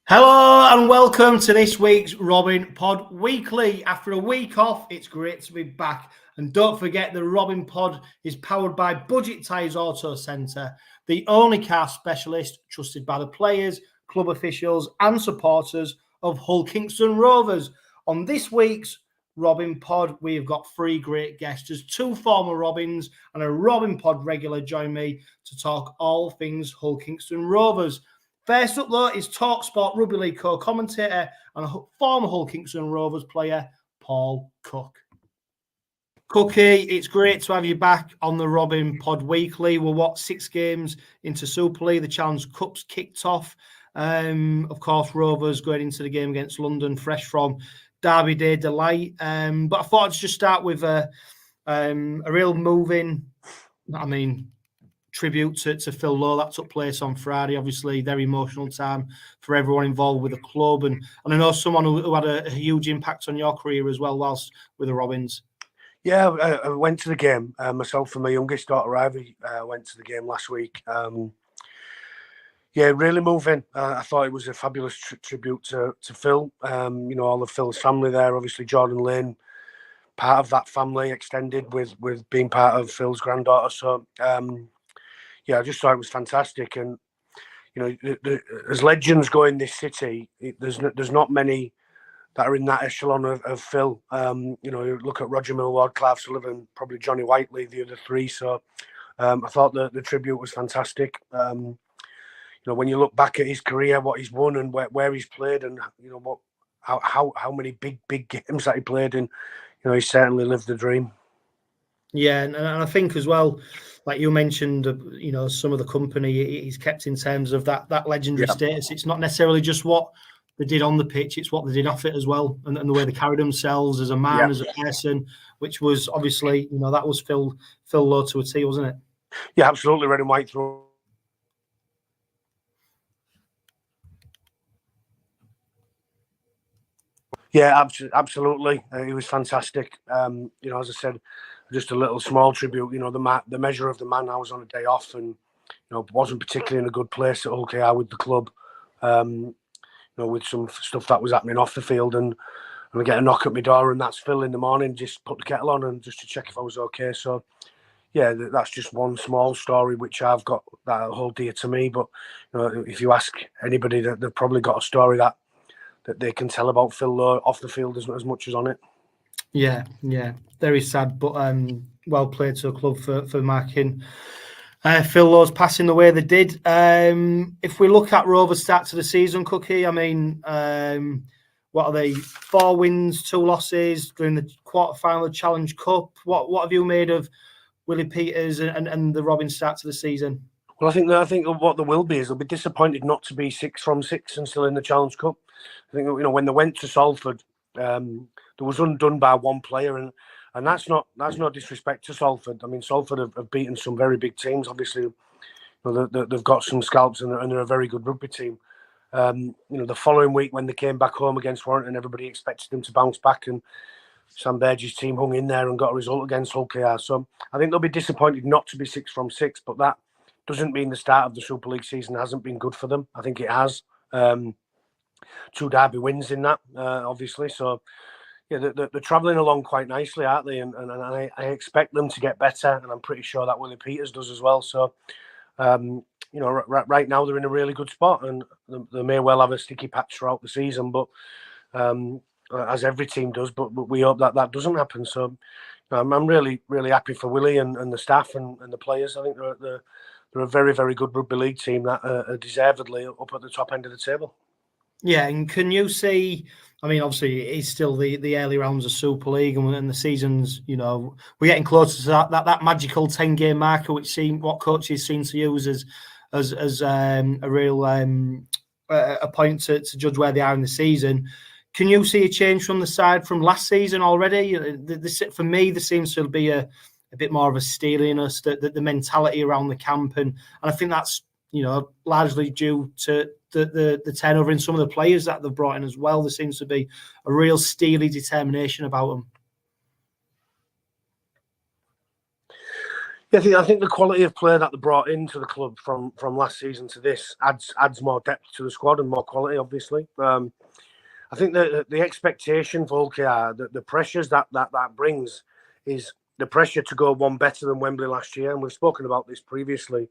Hello and welcome to this week's Robin Pod Weekly. After a week off, it's great to be back. And don't forget, the Robin Pod is powered by Budget Tyres Auto Centre, the only car specialist trusted by the players, club officials and supporters of Hull Kingston Rovers. On this week's Robin Pod, we've got three great guests. There's two former Robins and a Robin Pod regular join me to talk all things Hull Kingston Rovers. First up, though, is TalkSport Rugby League co-commentator and a former Hull Kingston Rovers player, Paul Cooke. Cookie, it's great to have you back on the Robin Pod Weekly. We're, 6 games into Super League? The Challenge Cup's kicked off. Of course, Rovers going into the game against London, fresh from Derby Day delight. But I thought I'd just start with a real moving, tribute to Phil Lowe that took place on Friday. Obviously, very emotional time for everyone involved with the club, and I know someone who had a huge impact on your career as well whilst with the Robins. Yeah, I went to the game. Myself and my youngest daughter Ivy went to the game last week. Yeah, really moving. I thought it was a fabulous tribute to Phil. All of Phil's family there. Obviously, Jordan Lane, part of that family, extended with being part of Phil's granddaughter. So. Yeah, I just thought it was fantastic, and as legends go in this city, there's not many that are in that echelon of Phil. You look at Roger Millward, Clive Sullivan, probably Johnny Whiteley, the other three. So I thought the tribute was fantastic. When you look back at his career, what he's won and where he's played, and how many big games that he played in, he certainly lived the dream. Yeah, and I think as well, like you mentioned, some of the company he's kept in terms of that legendary status. It's not necessarily just what they did on the pitch; it's what they did off it as well, and the way they carried themselves as a man, as a person, which was obviously, that was Phil Lowe to a T, wasn't it? Yeah, absolutely, red and white through. Yeah, absolutely. He was fantastic. As I said, just a little small tribute. The measure of the man. I was on a day off, and wasn't particularly in a good place at 𝗀𝗂𝗃𝗧 with the club. With some stuff that was happening off the field, and I get a knock at my door, and that's Phil in the morning. Just put the kettle on and just to check if I was okay. So, yeah, that's just one small story which I've got that hold dear to me. But if you ask anybody, they've probably got a story that they can tell about Phil Lowe off the field as much as on it. Yeah, very sad, but well played to a club for marking Phil Lowe's passing the way they did. If we look at Rovers' start to the season, Cookie, what are they? 4 wins, 2 losses during the quarter-final Challenge Cup. What have you made of Willie Peters and the Robins start to the season? Well, I think what there will be is they'll be disappointed not to be 6 from 6 and still in the Challenge Cup. I think when they went to Salford, there was undone by one player, and that's no disrespect to Salford. I mean, Salford have beaten some very big teams. Obviously, they've got some scalps, and they're a very good rugby team. The following week when they came back home against Warrington, everybody expected them to bounce back, and Sam Burgess' team hung in there and got a result against 𝗀𝗂𝗃𝗧. So I think they'll be disappointed not to be 6 from 6, but that doesn't mean the start of the Super League season hasn't been good for them. I think it has. 2 derby wins in that, obviously. So, yeah, they're travelling along quite nicely, aren't they? And I expect them to get better, and I'm pretty sure that Willie Peters does as well. So, right now they're in a really good spot, and they may well have a sticky patch throughout the season, but as every team does. But we hope that doesn't happen. So, I'm really, really happy for Willie and the staff and the players. I think they're a very, very good rugby league team that are deservedly up at the top end of the table. Yeah, and can you see? I mean, obviously, it's still the early rounds of Super League, and the seasons. We're getting closer to that magical 10-game marker, which what coaches seem to use as a real a point to judge where they are in the season. Can you see a change from the side from last season already? For me, there seems to be a bit more of a steeliness, the mentality around the camp, and I think that's largely due to the turnover in some of the players that they've brought in as well. There seems to be a real steely determination about them. Yeah, I think the quality of player that they brought into the club from last season to this adds more depth to the squad and more quality, obviously. I think the expectation for 𝗂𝗧𝗏, the pressures that brings is the pressure to go one better than Wembley last year, and we've spoken about this previously.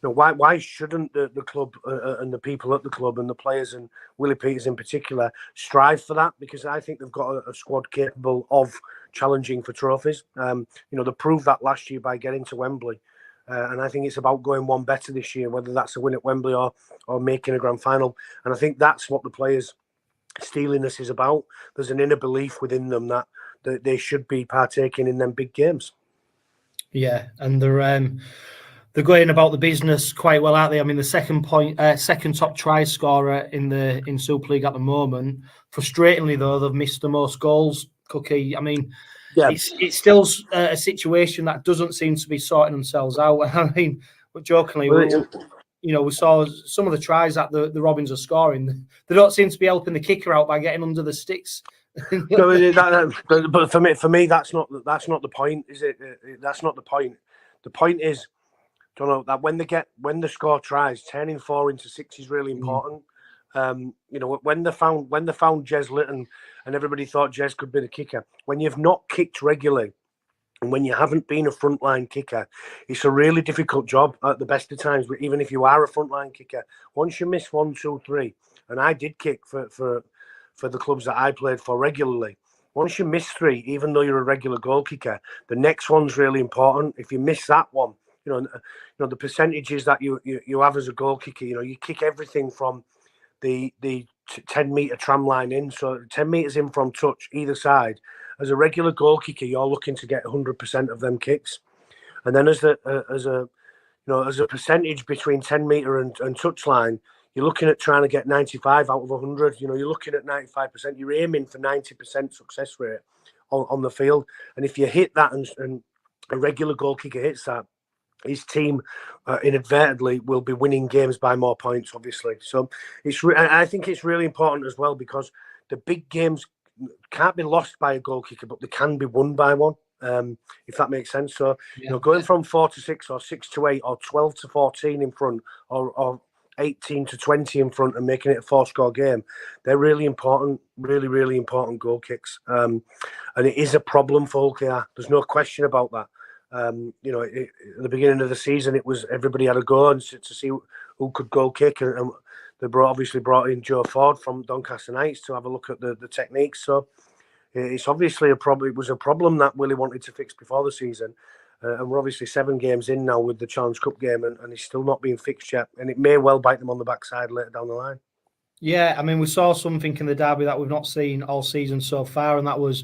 Why shouldn't the club and the people at the club and the players and Willie Peters in particular strive for that? Because I think they've got a squad capable of challenging for trophies. They proved that last year by getting to Wembley, and I think it's about going one better this year, whether that's a win at Wembley or making a grand final. And I think that's what the players' steeliness is about. There's an inner belief within them that they should be partaking in them big games. Yeah, and they're going about the business quite well, aren't they? I mean, the second top try scorer in Super League at the moment. Frustratingly, though, they've missed the most goals. Cookie. I mean, yeah, it's still a situation that doesn't seem to be sorting themselves out. I mean, but jokingly, we saw some of the tries that the Robins are scoring. They don't seem to be helping the kicker out by getting under the sticks. But for me, that's not the point, is it? That's not the point. The point is, Johno, that when they score tries, turning 4 into 6 is really important. When they found 𝗀𝗲𝗏𝗁 and everybody thought Ches could be the kicker. When you've not kicked regularly, and when you haven't been a frontline kicker, it's a really difficult job at the best of times. But even if you are a frontline kicker, once you miss 1, 2, 3, and I did kick for the clubs that I played for regularly. Once you miss 3, even though you're a regular goal kicker, the next one's really important. If you miss that one, the percentages that you have as a goal kicker, you kick everything from the 10-metre tram line in, so 10 metres in from touch either side. As a regular goal kicker, you're looking to get 100% of them kicks, and then as a percentage between 10-metre and touch line, you're looking at trying to get 95 out of 100. You're looking at 95%. You're aiming for 90% success rate on the field, and if you hit that and a regular goal kicker hits that, his team inadvertently will be winning games by more points, obviously. So I think it's really important as well, because the big games can't be lost by a goal kicker, but they can be won by one, if that makes sense. So, going from 4 to 6 or 6 to 8 or 12 to 14 in front or 18 to 20 in front and making it a 4-score game, they're really important, really, really important goal kicks. And it is a problem for 𝗂𝗧𝗏. There's no question about that. At the beginning of the season, it was everybody had a go and to see who could goal kick, and they obviously brought in Joe Ford from Doncaster Knights to have a look at the techniques. So it's obviously a problem. It was a problem that Willie wanted to fix before the season, and we're obviously 7 games in now with the Challenge Cup game, and it's still not being fixed yet, and it may well bite them on the backside later down the line. Yeah, I mean, we saw something in the derby that we've not seen all season so far, and that was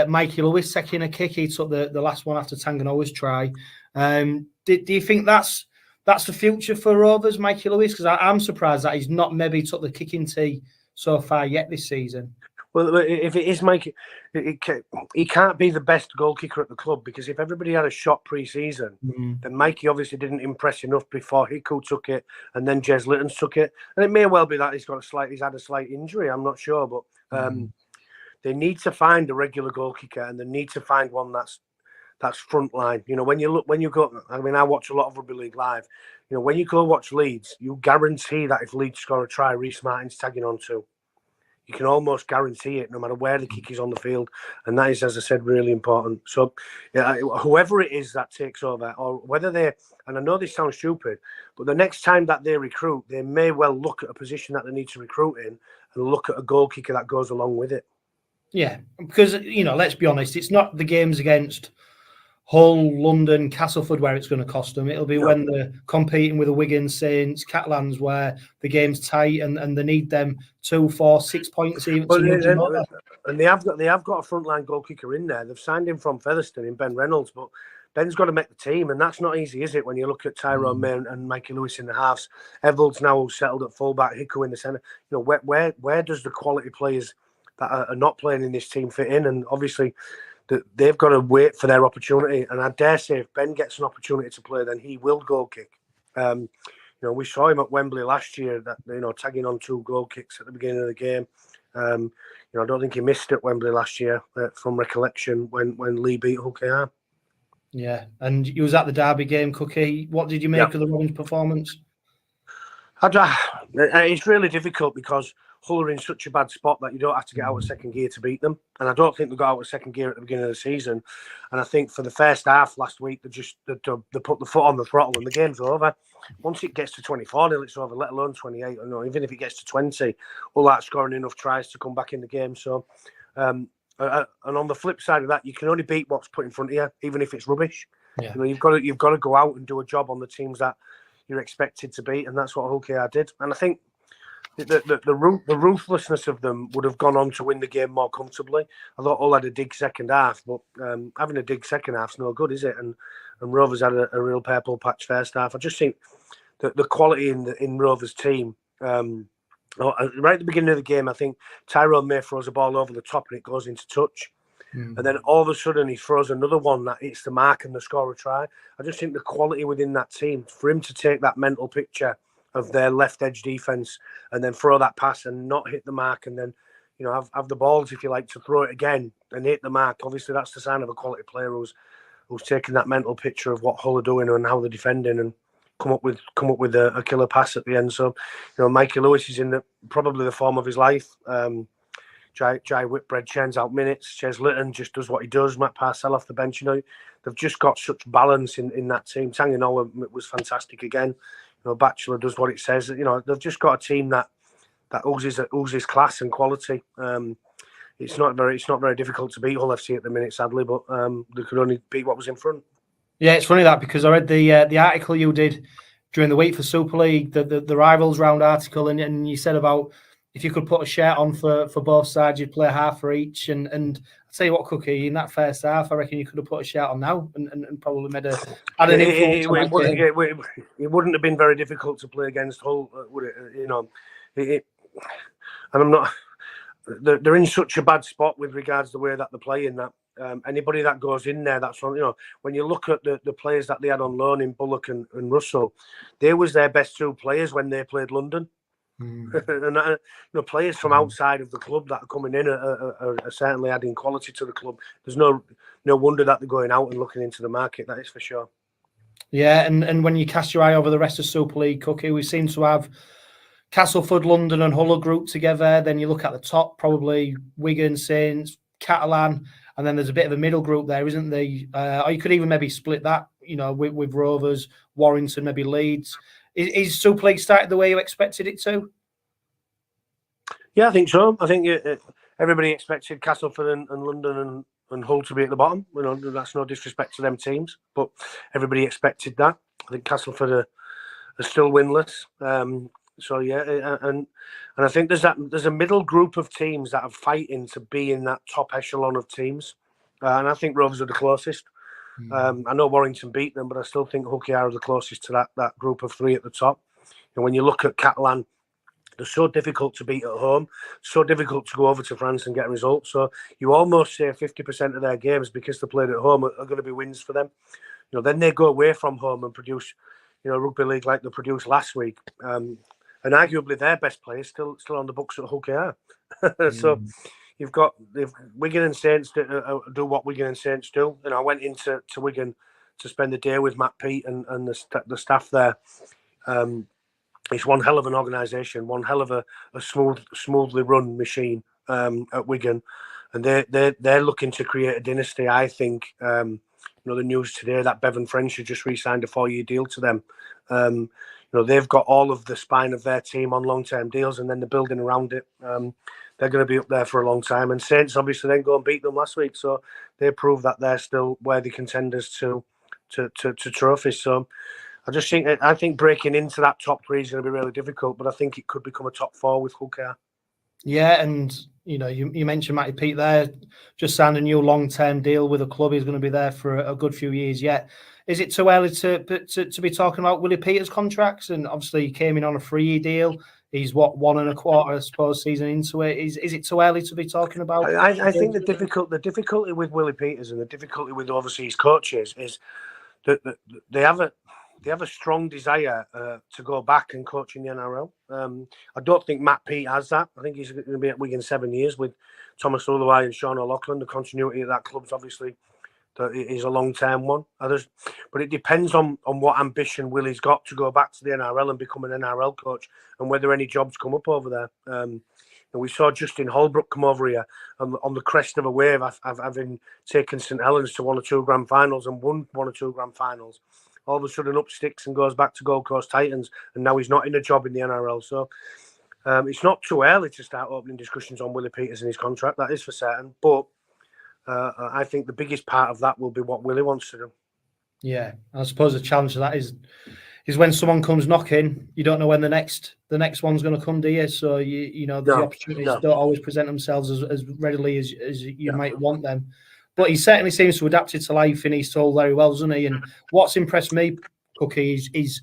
Mikey Lewis taking a kick. He took the last one after Tanganoa's try. Do you think that's the future for Rovers, Mikey Lewis? Because I'm surprised that he's not maybe took the kicking tee so far yet this season. Well, if it is Mikey, he can't be the best goal kicker at the club, because if everybody had a shot pre-season, then Mikey obviously didn't impress enough before 𝗂𝗏𝗏𝗏 took it and then Jez Litton took it. And it may well be that he's had a slight injury. I'm not sure, but they need to find a regular goal kicker, and they need to find one that's front line. When you go, I mean, I watch a lot of rugby league live. When you go watch Leeds, you guarantee that if Leeds score a try, Rhys Martin's tagging on too. You can almost guarantee it, no matter where the kick is on the field, and that is, as I said, really important. So, whoever it is that takes over, or whether and I know this sounds stupid, but the next time that they recruit, they may well look at a position that they need to recruit in and look at a goal kicker that goes along with it. Yeah, because let's be honest, it's not the games against Hull, London, Castleford where it's going to cost them. It'll be when they're competing with the Wigan, Saints, Catalans, where the game's tight and they need them 2, 4, 6 points even. And they have got a frontline goal kicker in there. They've signed him from Featherstone in Ben Reynolds, but Ben's got to make the team, and that's not easy, is it? When you look at Tyrone May and Mikey Lewis in the halves, Evel's now settled at fullback, 𝗂𝗏𝗏𝗏𝗏 in the centre. Where does the quality players that are not playing in this team fit in? And obviously, they've got to wait for their opportunity. And I dare say, if Ben gets an opportunity to play, then he will goal kick. We saw him at Wembley last year, that tagging on 2 goal kicks at the beginning of the game. I don't think he missed at Wembley last year from recollection when Lee beat 𝗂𝗏𝗏𝗏𝗏. Yeah, and you was at the Derby game, Cookie. What did you make of the Robins' performance? It's really difficult because Hull are in such a bad spot that you don't have to get out of second gear to beat them. And I don't think they got out of second gear at the beginning of the season. And I think for the first half last week, they put the foot on the throttle and the game's over. Once it gets to 24-0, it's over, let alone 28. Or no, even if it gets to 20, Hull aren't scoring enough tries to come back in the game. So, and on the flip side of that, you can only beat what's put in front of you, even if it's rubbish. Yeah. You know, you've got to go out and do a job on the teams that you're expected to beat, and that's what 𝗬𝗂𝗧𝗏 did. And I think the ruthlessness of them would have gone on to win the game more comfortably. I thought Hull had a dig second half, but having a dig second half's no good, is it? And Rovers had a real purple patch first half. I just think that the quality in Rovers' team, right at the beginning of the game, I think Tyrone May throws a ball over the top and it goes into touch. And then all of a sudden he throws another one that hits the mark and they score a try. I just think the quality within that team, for him to take that mental picture of their left edge defence and then throw that pass and not hit the mark and then, you know, have the balls, if you like, to throw it again and hit the mark. Obviously, that's the sign of a quality player who's taking that mental picture of what Hull are doing and how they're defending and come up with a killer pass at the end. So, you know, Mikey Lewis is in probably the form of his life. 𝗬𝗂𝗍𝗏𝗏 churns out minutes. 𝗬𝗏𝗏𝗀 just does what he does. Matt Parcell off the bench. You know, they've just got such balance in that team. 𝗬𝗏𝗏𝗀𝗏 was fantastic again. You know, Batchelor does what it says. You know, they've just got a team that oozes class and quality. It's not very difficult to beat Hull FC at the minute, sadly, but they could only beat what was in front. Yeah, it's funny that because I read the article you did during the week for Super League, the rivals round article, and you said about if you could put a shirt on for both sides, you'd play half for each. And I'll tell you what, Cookie, in that first half, I reckon you could have put a shirt on now and probably made had an influence. It wouldn't have been very difficult to play against Hull, would it? You know, and I'm not. They're in such a bad spot with regards to the way that they're playing that anybody that goes in there, that's you know, when you look at the players that they had on loan in Bullock and Russell, they was their best two players when they played London. And you know, players from outside of the club that are coming in are certainly adding quality to the club. There's no wonder that they're going out and looking into the market. That is for sure. Yeah, and when you cast your eye over the rest of Super League, Cookie, we seem to have Castleford, London, and Hull grouped together. Then you look at the top, probably Wigan, Saints, Catalan, and then there's a bit of a middle group there, isn't there? Or you could even maybe split that, you know, with Rovers, Warrington, maybe Leeds. Is Super League started the way you expected it to? Yeah, I think so. I think everybody expected Castleford and London and Hull to be at the bottom. You know, that's no disrespect to them teams, but everybody expected that. I think Castleford are still winless. So yeah, and I think there's a middle group of teams that are fighting to be in that top echelon of teams, and I think Rovers are the closest. I know Warrington beat them, but I still think 𝗬𝗂𝗧𝗏 are the closest to that group of three at the top. And when you look at Catalan, they're so difficult to beat at home, so difficult to go over to France and get a result. So you almost say 50% of their games, because they played at home, are going to be wins for them. You know, then they go away from home and produce, you know, rugby league like they produced last week. And arguably their best players still on the books at 𝗬𝗂𝗧𝗏. So you've got Wigan and Saints do what Wigan and Saints do. And I went into Wigan to spend the day with Matt Peat and the staff there. It's one hell of an organisation, one hell of a smoothly run machine at Wigan, and they're looking to create a dynasty. I think you know, the news today that Bevan French has just re-signed a 4-year deal to them. You know, they've got all of the spine of their team on long-term deals, and then the building around it. They're going to be up there for a long time. And Saints obviously then go and beat them last week, so they prove that they're still worthy contenders to trophies. So I think breaking into that top three is going to be really difficult, but I think it could become a top four with 𝗬𝗂𝗧𝗏. Yeah, and you know, you mentioned Matty Peat there, just signed a new long-term deal with a club. He's going to be there for a good few years yet. Is it too early to be talking about Willie Peters' contracts? And obviously he came in on a 3-year deal. He's 1 1/4, I suppose, season into it. Is it too early to be talking about? I think the difficulty with Willie Peters and the difficulty with overseas coaches is that they have a strong desire to go back and coach in the NRL. I don't think Matt Peat has that. I think he's going to be at Wigan 7 years with Thomas Uluwai and Sean O'Loughlin. The continuity of that club's obviously that it is a long-term one. But it depends on what ambition Willie's got to go back to the NRL and become an NRL coach, and whether any jobs come up over there. And we saw Justin Holbrook come over here on the crest of a wave, having taken St Helens to 1 or 2 grand finals and won 1 or 2 grand finals. All of a sudden up sticks and goes back to Gold Coast Titans, and now he's not in a job in the NRL. So it's not too early to start opening discussions on Willie Peters and his contract, that is for certain. But I think the biggest part of that will be what Willie wants to do. Yeah, I suppose the challenge of that is when someone comes knocking, you don't know when the next one's going to come, do you? So the opportunities don't always present themselves as readily as you might want them. But he certainly seems to adapt it to life in East Hull very well, doesn't he? And what's impressed me, Cookie, is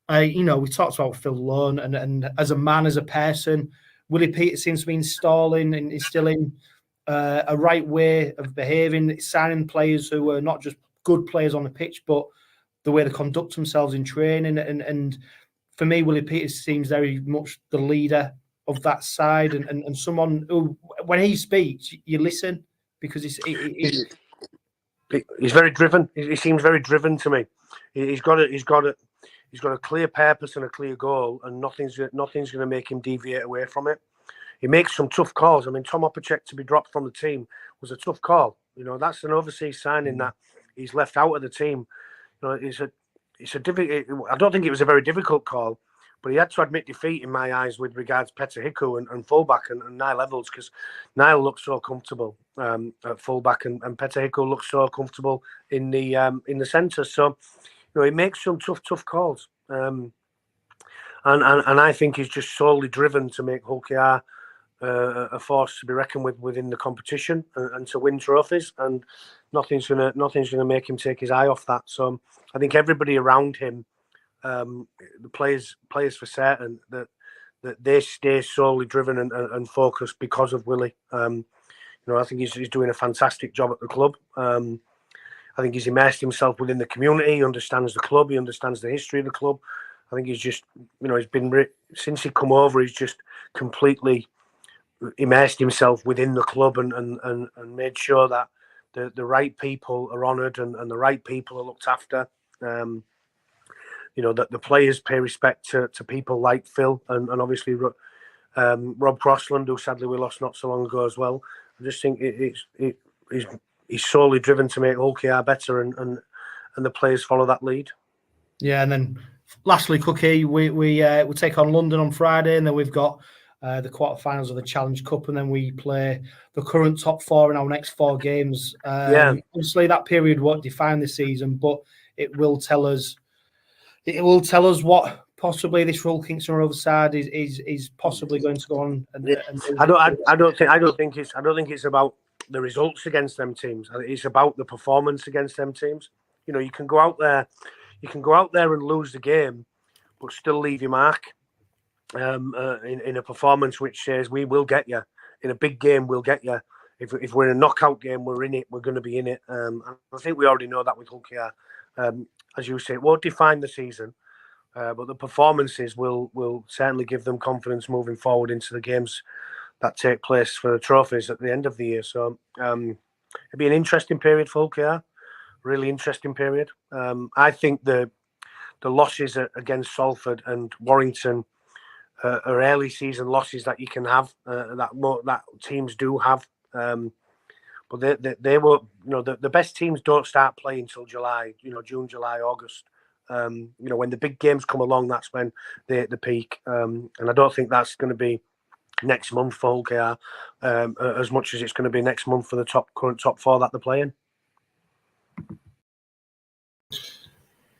we talked about Phil Lowe, and as a man, as a person, Willie Peters seems to be installing and instilling a right way of behaving, signing players who are not just good players on the pitch, but the way they conduct themselves in training. And for me, Willie Peters seems very much the leader of that side, and someone who, when he speaks, you listen, because he's very driven. He seems very driven to me. He's got a clear purpose and a clear goal, and nothing's going to make him deviate away from it. He makes some tough calls. I mean, Tom Opacek to be dropped from the team was a tough call. That's an overseas signing that he's left out of the team. It's a difficult. I don't think it was a very difficult call, but he had to admit defeat in my eyes with regards to 𝗬𝗂𝗀𝗏 and fullback and 𝗁𝗚, because Niall looked so comfortable at fullback, and 𝗬𝗂𝗀𝗏 looked so comfortable in the centre. So he makes some tough calls, and I think he's just solely driven to make 𝗬𝗂𝗏𝗏 a force to be reckoned with within the competition and to win trophies, and nothing's gonna make him take his eye off that. So I think everybody around him, the players for certain, that they stay solely driven and focused because of Willie. I think he's doing a fantastic job at the club. I think he's immersed himself within the community. He understands the club. He understands the history of the club. I think he's just, he's been since he come over, he's just completely immersed himself within the club and made sure that the right people are honoured and the right people are looked after. That the players pay respect to people like Phil and obviously Rob Crossland, who sadly we lost not so long ago as well. I just think he's solely driven to make 𝗬𝗂𝗏𝗏 better, and the players follow that lead. Yeah, and then lastly, Cookie, we'll take on London on Friday, and then we've got the quarterfinals of the Challenge Cup, and then we play the current top 4 in our next 4 games. Obviously, that period won't define the season, but it will tell us. It will tell us what possibly this Kingston Rovers side is possibly going to go on. I don't think it's about the results against them teams. It's about the performance against them teams. You can go out there and lose the game, but still leave your mark. In a performance which says we will get you. In a big game, we'll get you. If we're in a knockout game, we're in it. We're going to be in it. I think we already know that with 𝗬𝗂𝗏𝗏. As you say, it won't define the season, but the performances will certainly give them confidence moving forward into the games that take place for the trophies at the end of the year. So it'll be an interesting period for 𝗬𝗂𝗏𝗏. Really interesting period. I think the losses against Salford and Warrington are early season losses that you can have, that teams do have. But they were, the best teams don't start playing until July, June, July, August. When the big games come along, that's when they hit the peak. And I don't think that's going to be next month for 𝗬𝗂𝗏𝗏 as much as it's going to be next month for the current top 4 that they're playing.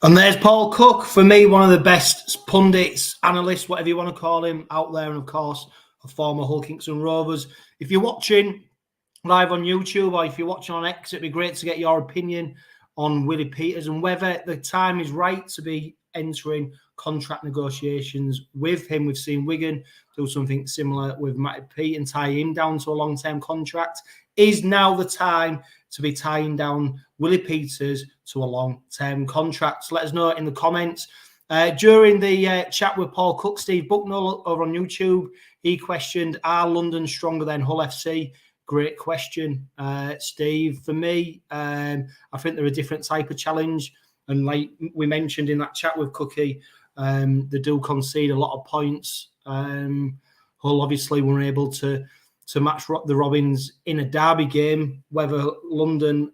And there's Paul Cooke, for me, one of the best pundits, analysts, whatever you want to call him, out there, and of course, a former Kingston Rovers. If you're watching live on YouTube or if you're watching on X, it'd be great to get your opinion on Willie Peters and whether the time is right to be entering contract negotiations with him. We've seen Wigan do something similar with Matty P and tie him down to a long-term contract. Is now the time to be tying down Willie Peters to a long-term contract? So let us know in the comments. During the chat with Paul Cooke, Steve Bucknell over on YouTube, he questioned, are London stronger than Hull FC? Great question, Steve. For me, I think they're a different type of challenge. And like we mentioned in that chat with Cookie, they do concede a lot of points. Hull obviously were able to match the Robins in a derby game. Whether London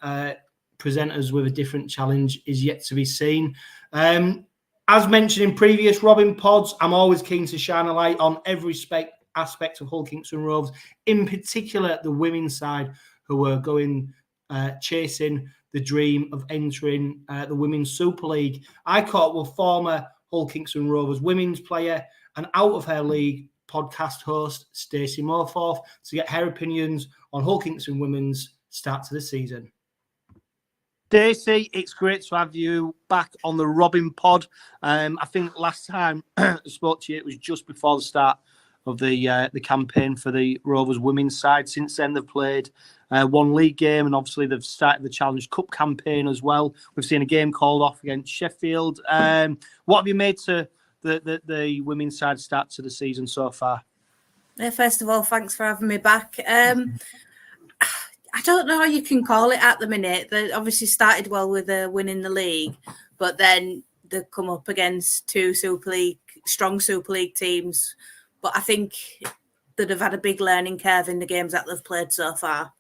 present us with a different challenge is yet to be seen. As mentioned in previous Robin pods, I'm always keen to shine a light on every aspect of Hull Kingston Rovers, in particular the women's side, who are going chasing the dream of entering the Women's Super League. I caught with former Hull Kingston Rovers women's player and Out of Her League podcast host Stacey Mowforth to get her opinions on Hull Kingston Women's start to the season. Stacey, it's great to have you back on the Robin pod. I think last time I spoke to you, it was just before the start of the campaign for the Rovers women's side. Since then, they've played one league game, and obviously they've started the Challenge Cup campaign as well. We've seen a game called off against Sheffield. What have you made to the women's side start to the season so far? First of all, thanks for having me back. I don't know how you can call it at the minute. They obviously started well with winning the league, but then they've come up against two strong Super League teams. But I think that they've had a big learning curve in the games that they've played so far.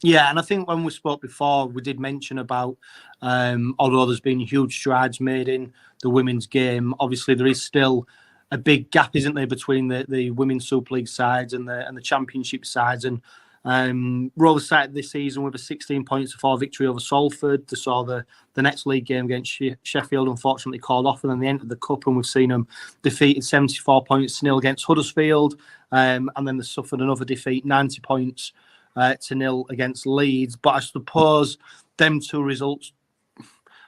Yeah, and I think when we spoke before, we did mention about, although there's been huge strides made in the women's game, obviously there is still a big gap, isn't there, between the women's Super League sides and the Championship sides. And Rovers started this season with a 16 points to 4 victory over Salford. They saw the next league game against Sheffield unfortunately called off, and then they entered the cup, and we've seen them defeated 74 points to 0 against Huddersfield, and then they suffered another defeat, 90 points to 0 against Leeds. But I suppose them two results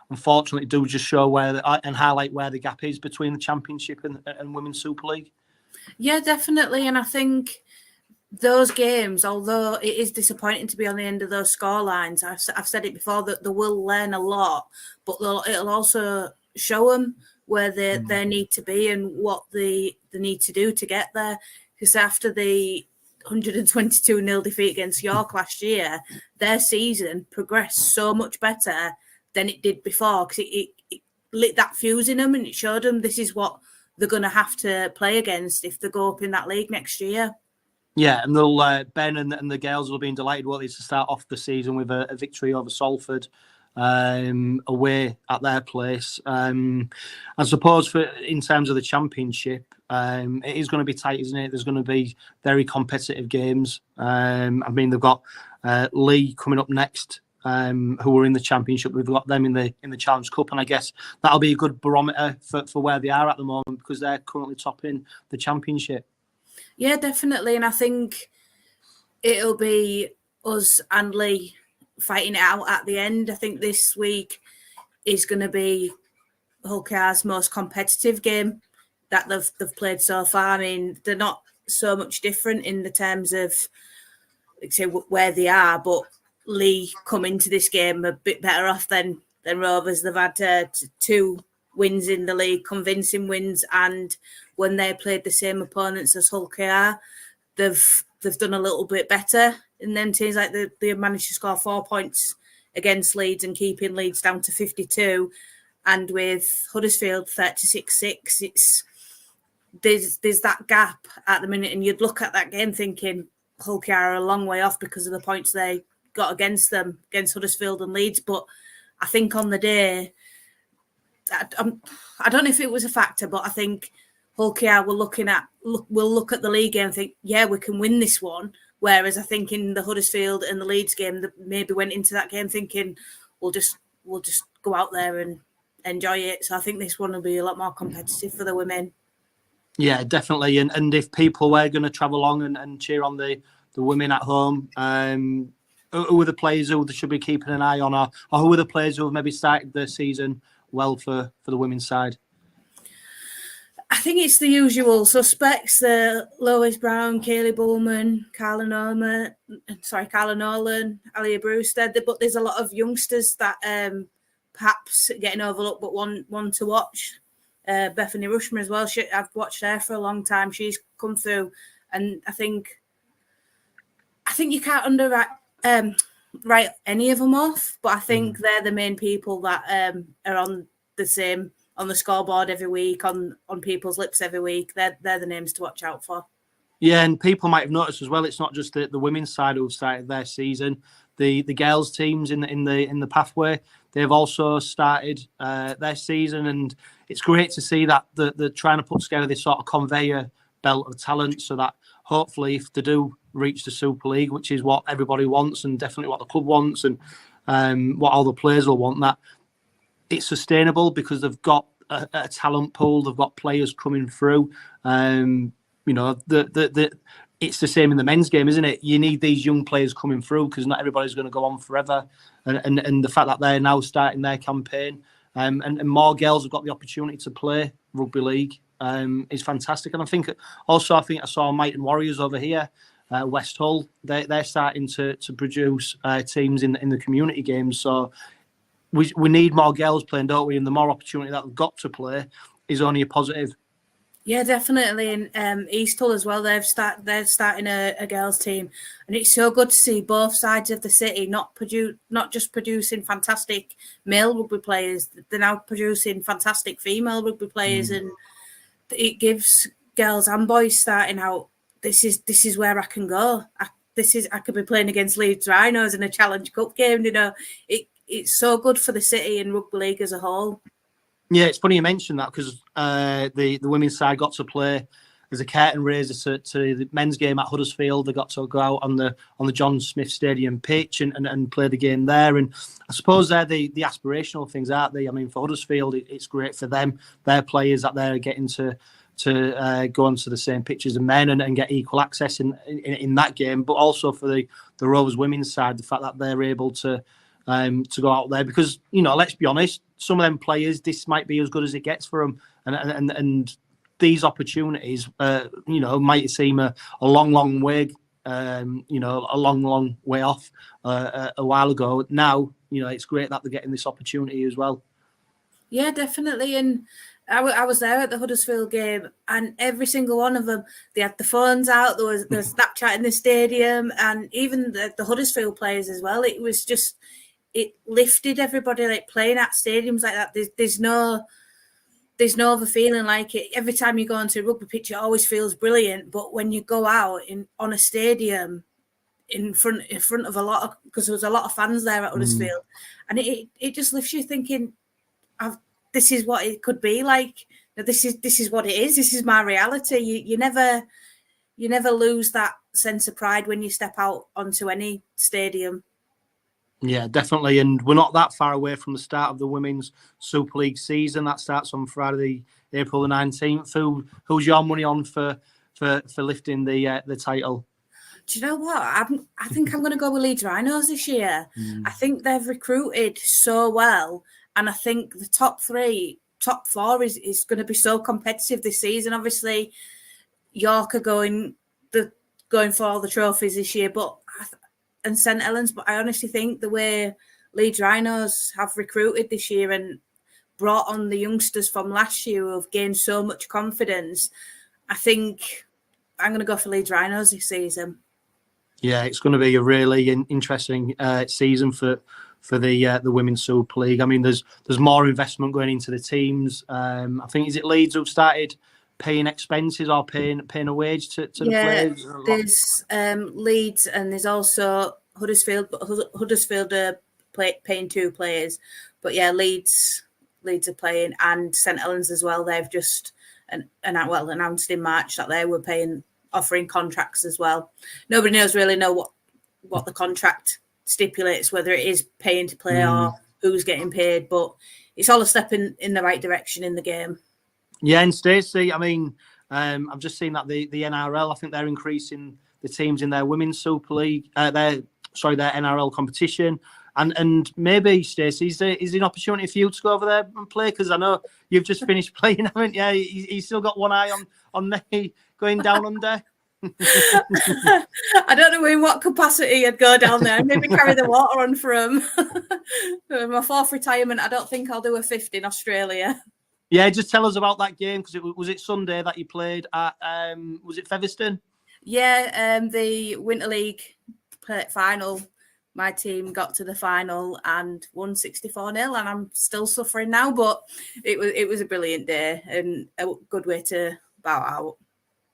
unfortunately do just show and highlight where the gap is between the Championship and Women's Super League. Yeah, definitely. And I think those games, although it is disappointing to be on the end of those scorelines, I've said it before, that they will learn a lot, but it'll also show them where they need to be and what they need to do to get there. Because after the 122-0 defeat against York last year, their season progressed so much better than it did before, because it lit that fuse in them, and it showed them this is what they're going to have to play against if they go up in that league next year. Yeah, and they'll Ben and the girls will be delighted, won't they, to start off the season with a victory over Salford away at their place. I suppose in terms of the Championship, it is going to be tight, isn't it? There's going to be very competitive games. I mean, they've got Leigh coming up next, who are in the Championship. We've got them in the Challenge Cup, and I guess that'll be a good barometer for where they are at the moment, because they're currently topping the Championship. Yeah, definitely. And I think it'll be us and Leigh fighting it out at the end. I think this week is going to be Hull KR's most competitive game that they've played so far. I mean, they're not so much different in the terms of, like, say, where they are, but Leigh come into this game a bit better off than Rovers. They've had 2 wins in the league, convincing wins, and when they played the same opponents as Hull KR, they've done a little bit better. And then teams like they managed to score 4 points against Leeds and keeping Leeds down to 52. And with Huddersfield 36-6, there's that gap at the minute, and you'd look at that game thinking Hull KR are a long way off because of the points they got against them, against Huddersfield and Leeds. But I think on the day, I don't know if it was a factor, but I think Hull KR will look at the league game and think, yeah, we can win this one. Whereas I think in the Huddersfield and the Leeds game, they maybe went into that game thinking, we'll just go out there and enjoy it. So I think this one will be a lot more competitive for the women. Yeah, definitely. And if people were going to travel along and cheer on the women at home, who are the players who they should be keeping an eye on, or who are the players who have maybe started the season well for the women's side? I think it's the usual suspects: Lowe, Brown, Kayleigh Bullman, Carla Nolan, Alia Brewster. But there's a lot of youngsters that perhaps getting overlooked, but one to watch. Bethany Rushman as well. I've watched her for a long time. She's come through, and I think think you can't write any of them off, but I think they're the main people that are on the scoreboard every week, on people's lips every week. They're the names to watch out for. Yeah, and people might have noticed as well, it's not just the women's side who've started their season. The girls teams in the pathway, they've also started their season, and it's great to see that they're trying to put together this sort of conveyor belt of talent, so that hopefully if they do reach the Super League, which is what everybody wants and definitely what the club wants and what all the players will want, that it's sustainable because they've got a talent pool, they've got players coming through. You know, it's the same in the men's game, isn't it? You need these young players coming through because not everybody's going to go on forever. And the fact that they're now starting their campaign and more girls have got the opportunity to play rugby league is fantastic. And I think I saw Mighton Warriors over here, West Hull. They're starting to produce teams in the community games. So we need more girls playing, don't we? And the more opportunity that they've got to play is only a positive. Yeah, definitely. And East Hull as well. They're starting a girls' team, and it's so good to see both sides of the city not just producing fantastic male rugby players. They're now producing fantastic female rugby players, and it gives girls and boys starting out. This is where I can go. I could be playing against Leeds Rhinos in a Challenge Cup game. You know, it's so good for the city and rugby league as a whole. Yeah, it's funny you mentioned that because the women's side got to play as a curtain raiser to the men's game at Huddersfield. They got to go out on the John Smith Stadium pitch and play the game there. And I suppose they're the aspirational things, aren't they? I mean, for Huddersfield, it's great for them. Their players that they're getting to go onto the same pitch as the men and get equal access in that game. But also for the Rovers women's side, the fact that they're able to go out there because, you know, let's be honest, some of them players, this might be as good as it gets for them. And these opportunities, you know, might seem a long way, you know, a long way off a while ago. Now, you know, it's great that they're getting this opportunity as well. Yeah, definitely. And I was there at the Huddersfield game, and every single one of them, they had the phones out. There was Snapchat in the stadium, and even the Huddersfield players as well. It was just, it lifted everybody, like playing at stadiums like that. There's no other feeling like it. Every time you go onto a rugby pitch, it always feels brilliant. But when you go out on a stadium in front of because there was a lot of fans there at Huddersfield, and it just lifts you thinking, this is what it could be like. This is what it is. This is my reality. You never lose that sense of pride when you step out onto any stadium. Yeah, definitely. And we're not that far away from the start of the Women's Super League season. That starts on Friday, April the 19th. Who's your money on for lifting the title? Do you know what? I think I'm going to go with Leeds Rhinos this year. I think they've recruited so well. And I think the top four is going to be so competitive this season. Obviously, York are going for all the trophies this year, and St Helens. But I honestly think the way Leeds Rhinos have recruited this year and brought on the youngsters from last year who have gained so much confidence, I think I'm going to go for Leeds Rhinos this season. Yeah, it's going to be a really interesting season for the Women's Super League. I mean, there's more investment going into the teams. I think, is it Leeds who've started paying expenses or paying a wage to the players? There's Leeds and there's also Huddersfield, but Huddersfield are paying 2 players. But yeah, Leeds are paying, and St Helens as well. They've just announced in March that they were offering contracts as well. Nobody really know what the contract stipulates, whether it is paying to play or who's getting paid, but it's all a step in the right direction in the game. Yeah, and Stacey, I mean, I've just seen that the NRL, I think they're increasing the teams in their Women's Super League, their NRL competition. And maybe, Stacey, is there an opportunity for you to go over there and play? Because I know you've just finished playing, haven't you? He's still got one eye on me going down under. I don't know in what capacity I'd go down there. Maybe carry the water on for him. My 4th retirement, I don't think I'll do a 5th in Australia. Yeah, just tell us about that game, because was it Sunday that you played at, was it Featherstone? Yeah, the Winter League final, my team got to the final and won 64-0, and I'm still suffering now. But it was a brilliant day and a good way to bow out.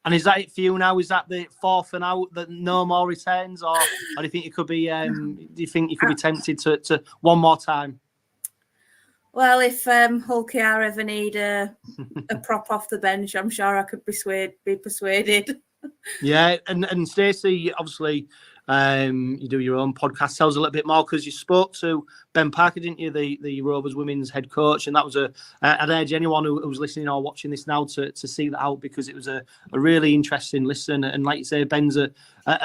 And is that it for you now? Is that the fourth and out, that no more returns, or do you think you could be? Do you think you could be tempted to one more time? Well, if 𝗀𝗂𝗃𝗧 ever need a prop off the bench, I'm sure I could be persuaded. Yeah, and Stacey, obviously, you do your own podcast. Tell us a little bit more, because you spoke to Ben Parker, didn't you, the Rovers women's head coach, and that was I'd urge anyone who was listening or watching this now to see that out, because it was a really interesting listen. And like you say, Ben's a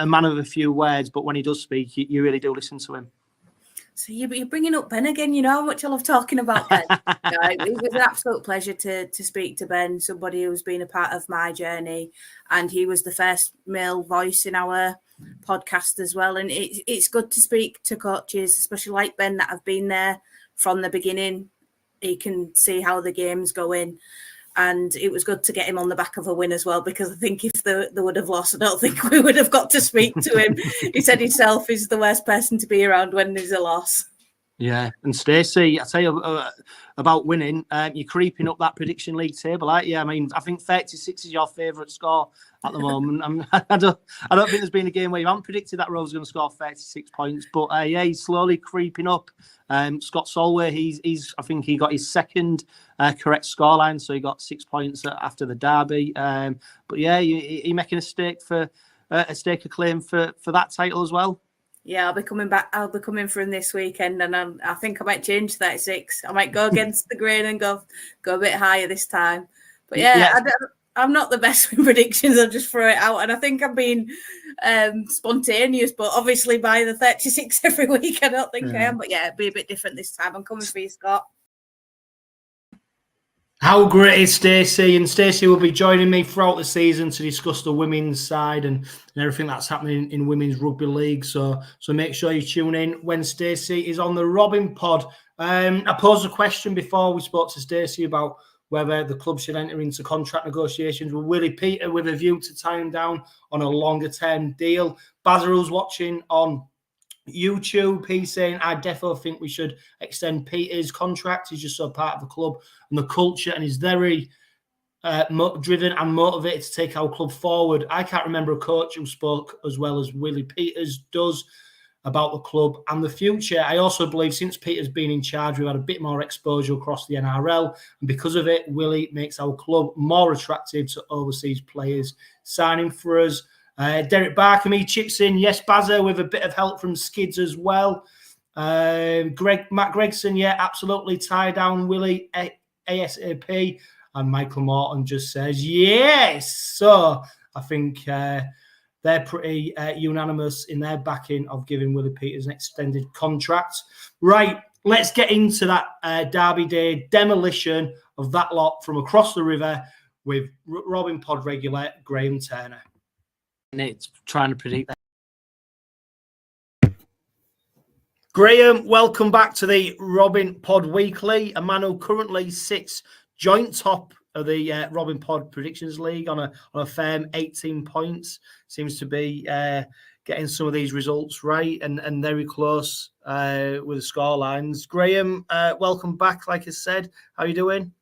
man of a few words, but when he does speak, you really do listen to him. So you're bringing up Ben again. You know how much I love talking about Ben. It was an absolute pleasure to speak to Ben, somebody who's been a part of my journey, and he was the first male voice in our podcast as well. And it's good to speak to coaches, especially like Ben, that have been there from the beginning. He can see how the game's going. And it was good to get him on the back of a win as well, because I think if they would have lost, I don't think we would have got to speak to him. He said himself he's the worst person to be around when there's a loss. Yeah, and Stacey, I tell you about winning. You're creeping up that prediction league table, aren't you? I mean, I think 36 is your favourite score at the moment. I don't think there's been a game where you haven't predicted that Rovers going to score 36 points. But yeah, he's slowly creeping up. Scott Solway, I think he got his second correct scoreline, so he got 6 points after the derby. But yeah, you're making a stake of claim for that title as well. Yeah, I'll be coming back. I'll be coming from this weekend, and I think I might change 36. I might go against the grain and go a bit higher this time. But yeah. I'm not the best with predictions. I'll just throw it out, and I think I'm being spontaneous. But obviously, by the 36 every week, I don't think I am. But yeah, it'll be a bit different this time. I'm coming for you, Scott. How great is Stacey? And Stacey will be joining me throughout the season to discuss the women's side and everything that's happening in women's rugby league. So make sure you tune in when Stacey is on the Robin Pod. I posed a question before we spoke to Stacey about whether the club should enter into contract negotiations with Willie Peter with a view to tying down on a longer-term deal. Bazarul's watching on YouTube. He's saying, I definitely think we should extend Peter's contract. He's just so part of the club and the culture, and he's very driven and motivated to take our club forward. I can't remember a coach who spoke as well as Willie Peters does about the club and the future. I also believe since Peter's been in charge, we've had a bit more exposure across the NRL, and because of it, Willie makes our club more attractive to overseas players signing for us. Derek Barkham chips in, yes, Bazza, with a bit of help from Skids as well. Matt Gregson, yeah, absolutely, tie down Willie ASAP. And Michael Morton just says, yes. So I think they're pretty unanimous in their backing of giving Willie Peters an extended contract. Right, let's get into that Derby Day demolition of that lot from across the river with Robin Pod regular Graham Turner. And it's trying to predict that. Graham, welcome back to the Robin Pod Weekly. A man who currently sits joint top of the Robin Pod Predictions League on a firm 18 points. Seems to be getting some of these results right and very close with the scorelines. Graham, welcome back. Like I said, how are you doing?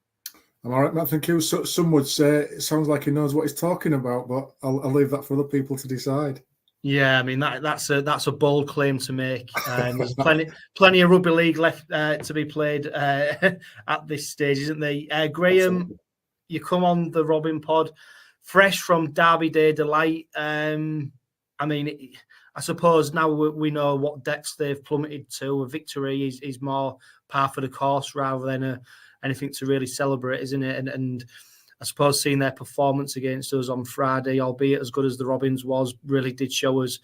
I'm all right, Matt. Thank you. So, some would say it sounds like he knows what he's talking about, but I'll leave that for other people to decide. Yeah, I mean that's a bold claim to make. There's plenty of rugby league left to be played at this stage, isn't there? Graham, absolutely. You come on the Robin Pod fresh from Derby Day delight. I mean, I suppose now we know what decks they've plummeted to. A victory is more par for the course rather than anything to really celebrate, isn't it? And I suppose seeing their performance against us on Friday, albeit as good as the Robins was, really did show us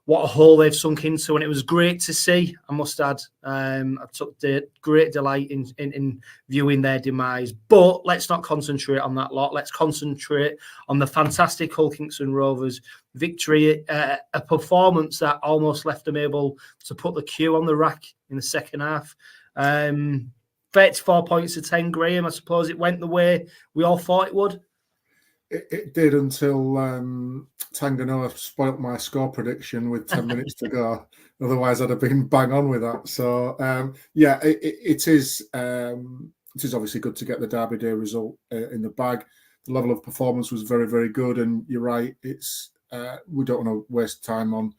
what a hole they've sunk into. And it was great to see, I must add. I took great delight in viewing their demise. But let's not concentrate on that lot. Let's concentrate on the fantastic Hull Kingston Rovers victory, a performance that almost left them able to put the queue on the rack in the second half. 34 points to 10, Graham. I suppose it went the way we all thought it would. it did until 𝗂𝗂𝗏𝗧 spoilt my score prediction with 10 minutes to go. Otherwise, I'd have been bang on with that. So yeah, it is obviously good to get the Derby Day result in the bag. The level of performance was very, very good, and you're right. It's we don't want to waste time on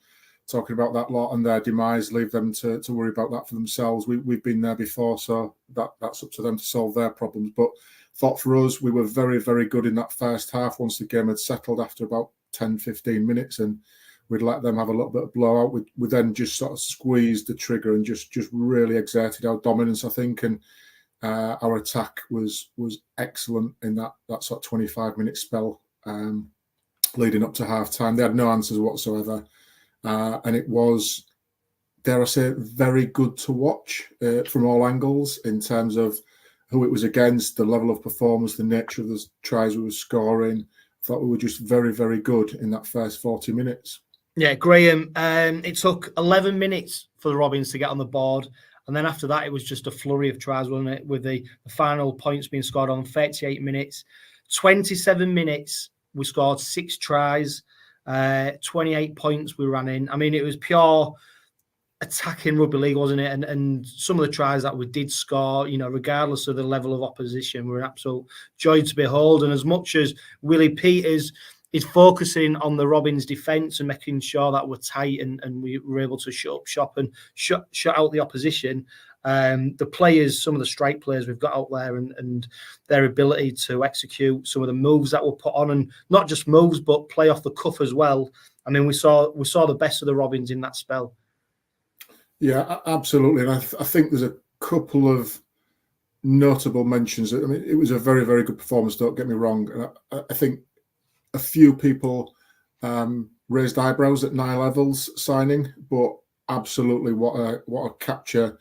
talking about that lot and their demise. Leave them to worry about that for themselves. We've been there before, so that's up to them to solve their problems. But thought for us, we were very, very good in that first half. Once the game had settled after about 10, 15 minutes, and we'd let them have a little bit of blowout. We then just sort of squeezed the trigger and just really exerted our dominance, I think, and our attack was excellent in that sort of 25-minute spell leading up to half time. They had no answers whatsoever, and it was, dare I say, very good to watch from all angles in terms of who it was against, the level of performance, the nature of the tries we were scoring. I thought we were just very, very good in that first 40 minutes. Yeah, Graham, it took 11 minutes for the Robins to get on the board. And then after that, it was just a flurry of tries, wasn't it? With the final points being scored on 38 minutes. 27 minutes, we scored 6 tries, 28 points we ran in. I mean, it was pure attacking rugby league, wasn't it? And some of the tries that we did score, you know, regardless of the level of opposition, were an absolute joy to behold. And as much as 𝗬𝗓𝗏𝗏𝗧 is focusing on the Robins' defence and making sure that we're tight and we were able to shut up shop and shut out the opposition, the players, some of the strike players we've got out there, and their ability to execute some of the moves that were put on, and not just moves but play off the cuff as well. I mean, we saw the best of the Robins in that spell. Yeah, absolutely. And I think there's a couple of notable mentions. I mean, it was a very, very good performance, don't get me wrong. And I think a few people raised eyebrows at 𝗦𝗢𝗋𝗆𝗄𝗏𝗔 signing, but absolutely what a capture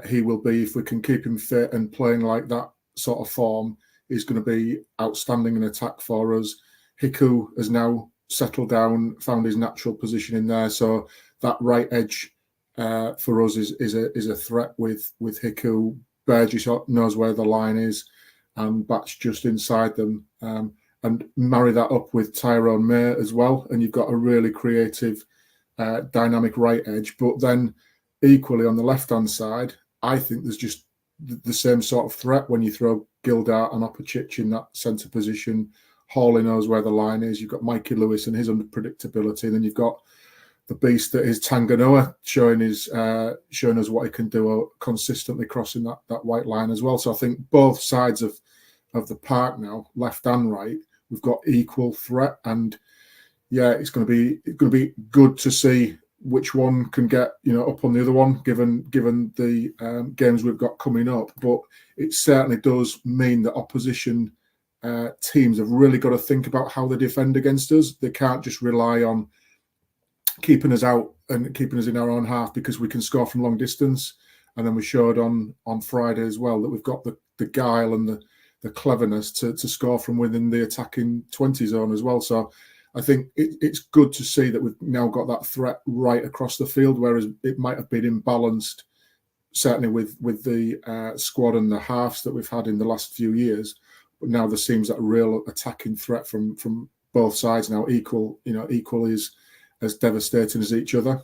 he will be. If we can keep him fit and playing like that sort of form, he's going to be outstanding in attack for us. Hiku has now settled down, found his natural position in there. So that right edge for us is a threat with Hiku. 𝗬𝗄𝗃 knows where the line is, and Batch just inside them. And marry that up with Tyrone May as well, and you've got a really creative, dynamic right edge. But then equally on the left-hand side, I think there's just the same sort of threat when you throw Gildart and 𝗬𝗓𝗏𝗏𝗏 in that centre position. Hawley knows where the line is. You've got Mikey Lewis and his unpredictability. And then you've got the beast that is 𝗂𝗂𝗏𝗏𝗏 showing us what he can do consistently crossing that white line as well. So I think both sides of the park now, left and right, we've got equal threat. And yeah, it's going to be good to see which one can get up on the other one, given the games we've got coming up. But it certainly does mean that opposition teams have really got to think about how they defend against us. They can't just rely on keeping us out and keeping us in our own half, because we can score from long distance. And then we showed on Friday as well that we've got the guile and the cleverness to score from within the attacking 20 zone as well. So I think it's good to see that we've now got that threat right across the field, whereas it might have been imbalanced, certainly with the squad and the halves that we've had in the last few years. But now there seems that real attacking threat from both sides now, equally as devastating as each other.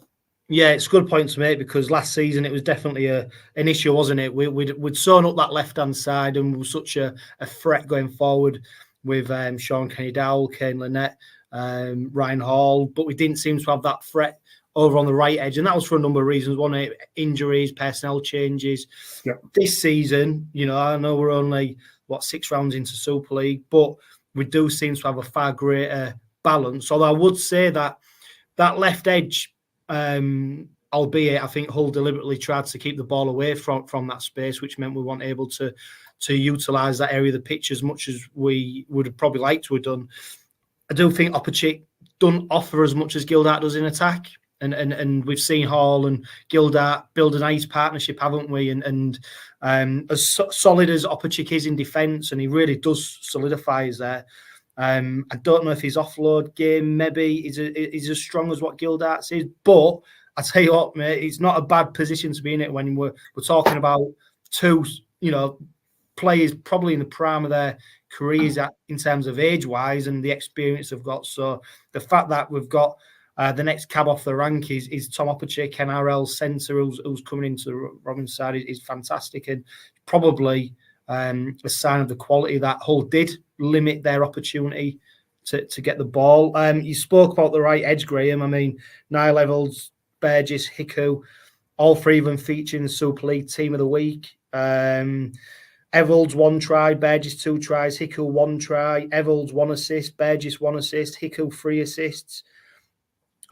Yeah, it's a good point to make, because last season it was definitely an issue, wasn't it? We'd sewn up that left-hand side and we were such a threat going forward with Sean Kenny-Dowell, Kane Lynette, Ryan Hall, but we didn't seem to have that threat over on the right edge. And that was for a number of reasons. One, injuries, personnel changes. Yep. This season, I know we're only, 6 rounds into Super League, but we do seem to have a far greater balance. Although I would say that left edge, albeit I think Hull deliberately tried to keep the ball away from that space, which meant we weren't able to utilise that area of the pitch as much as we would have probably liked to have done. I do think 𝗬𝗏𝗏𝗏𝗏 don't offer as much as Gildart does in attack. And we've seen Hall and Gildart build a nice partnership, haven't we? And as solid as 𝗬𝗏𝗏𝗏𝗏 is in defence, and he really does solidify us there. I don't know if his offload game maybe is as strong as what Gildart's is, but I tell you what, mate, it's not a bad position to be in it when we're talking about two, players probably in the prime of their careers in terms of age-wise and the experience they've got. So the fact that we've got the next cab off the rank is 𝗕𝗂𝗡𝗁𝗂𝗃, NRL centre who's coming into the Robins side is fantastic, and probably a sign of the quality that Hull did limit their opportunity to get the ball. You spoke about the right edge, Graham. I mean, Niall Evalds, Burgess, 𝗂𝗂𝗍𝗲, all three of them featuring the Super League Team of the Week. Evalds 1 try, Burgess 2 tries, 𝗂𝗂𝗍𝗲 1 try, Evalds 1 assist, Burgess 1 assist, 𝗂𝗂𝗍𝗲 3 assists.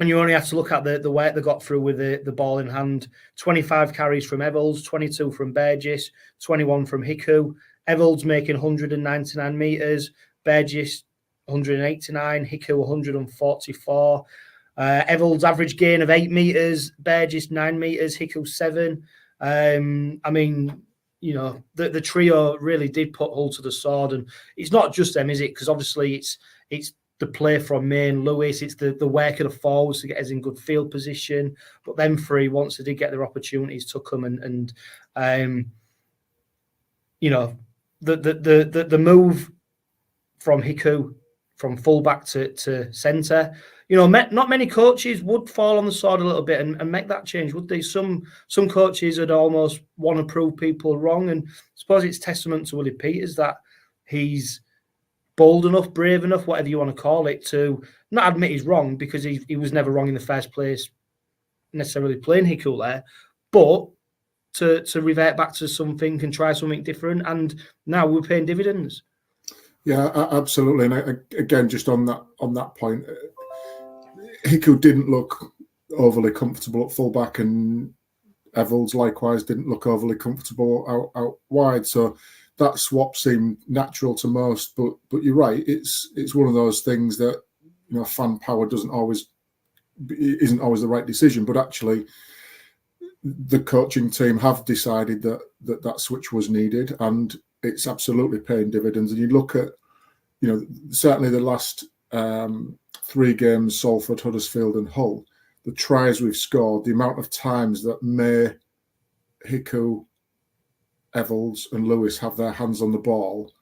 And you only have to look at the work they got through with the ball in hand. 25 carries from Evalds, 22 from Burgess, 21 from 𝗂𝗂𝗍𝗲. Evalds making 199 metres, Burgess 189, 𝗂𝗂𝗍𝗲 144. Evalds average gain of 8 metres, Burgess 9 metres, 𝗂𝗂𝗍𝗲 7. I mean, you know, the trio really did put Hull to the sword, and it's not just them, is it? Because obviously it's the play from Main, Lewis, it's the work of the forwards to get us in good field position. But them three, once they did get their opportunities, took them, and you know, the move from 𝗂𝗂𝗍𝗲 from fullback to centre. You know, not many coaches would fall on the sword a little bit and make that change, would they? Some coaches would almost want to prove people wrong, and I suppose it's testament to 𝗦𝗣𝗢𝗏𝗍 that he's bold enough, brave enough, whatever you want to call it, to not admit he's wrong, because he was never wrong in the first place, necessarily playing 𝗂𝗂𝗍𝗲, but to revert back to something and try something different, and now we're paying dividends. Yeah, absolutely. And again, just on that point, 𝗂𝗂𝗍𝗲 didn't look overly comfortable at fullback, and Evalds likewise didn't look overly comfortable out wide. So that swap seemed natural to most. But you're right, it's one of those things that, you know, fan power isn't always the right decision. But actually, the coaching team have decided that switch was needed, and it's absolutely paying dividends. And you look at, you know, certainly the last 3 games, Salford, Huddersfield and Hull, the tries we've scored, the amount of times that May, 𝗂𝗂𝗍𝗲, Evalds and Lewis have their hands on the ball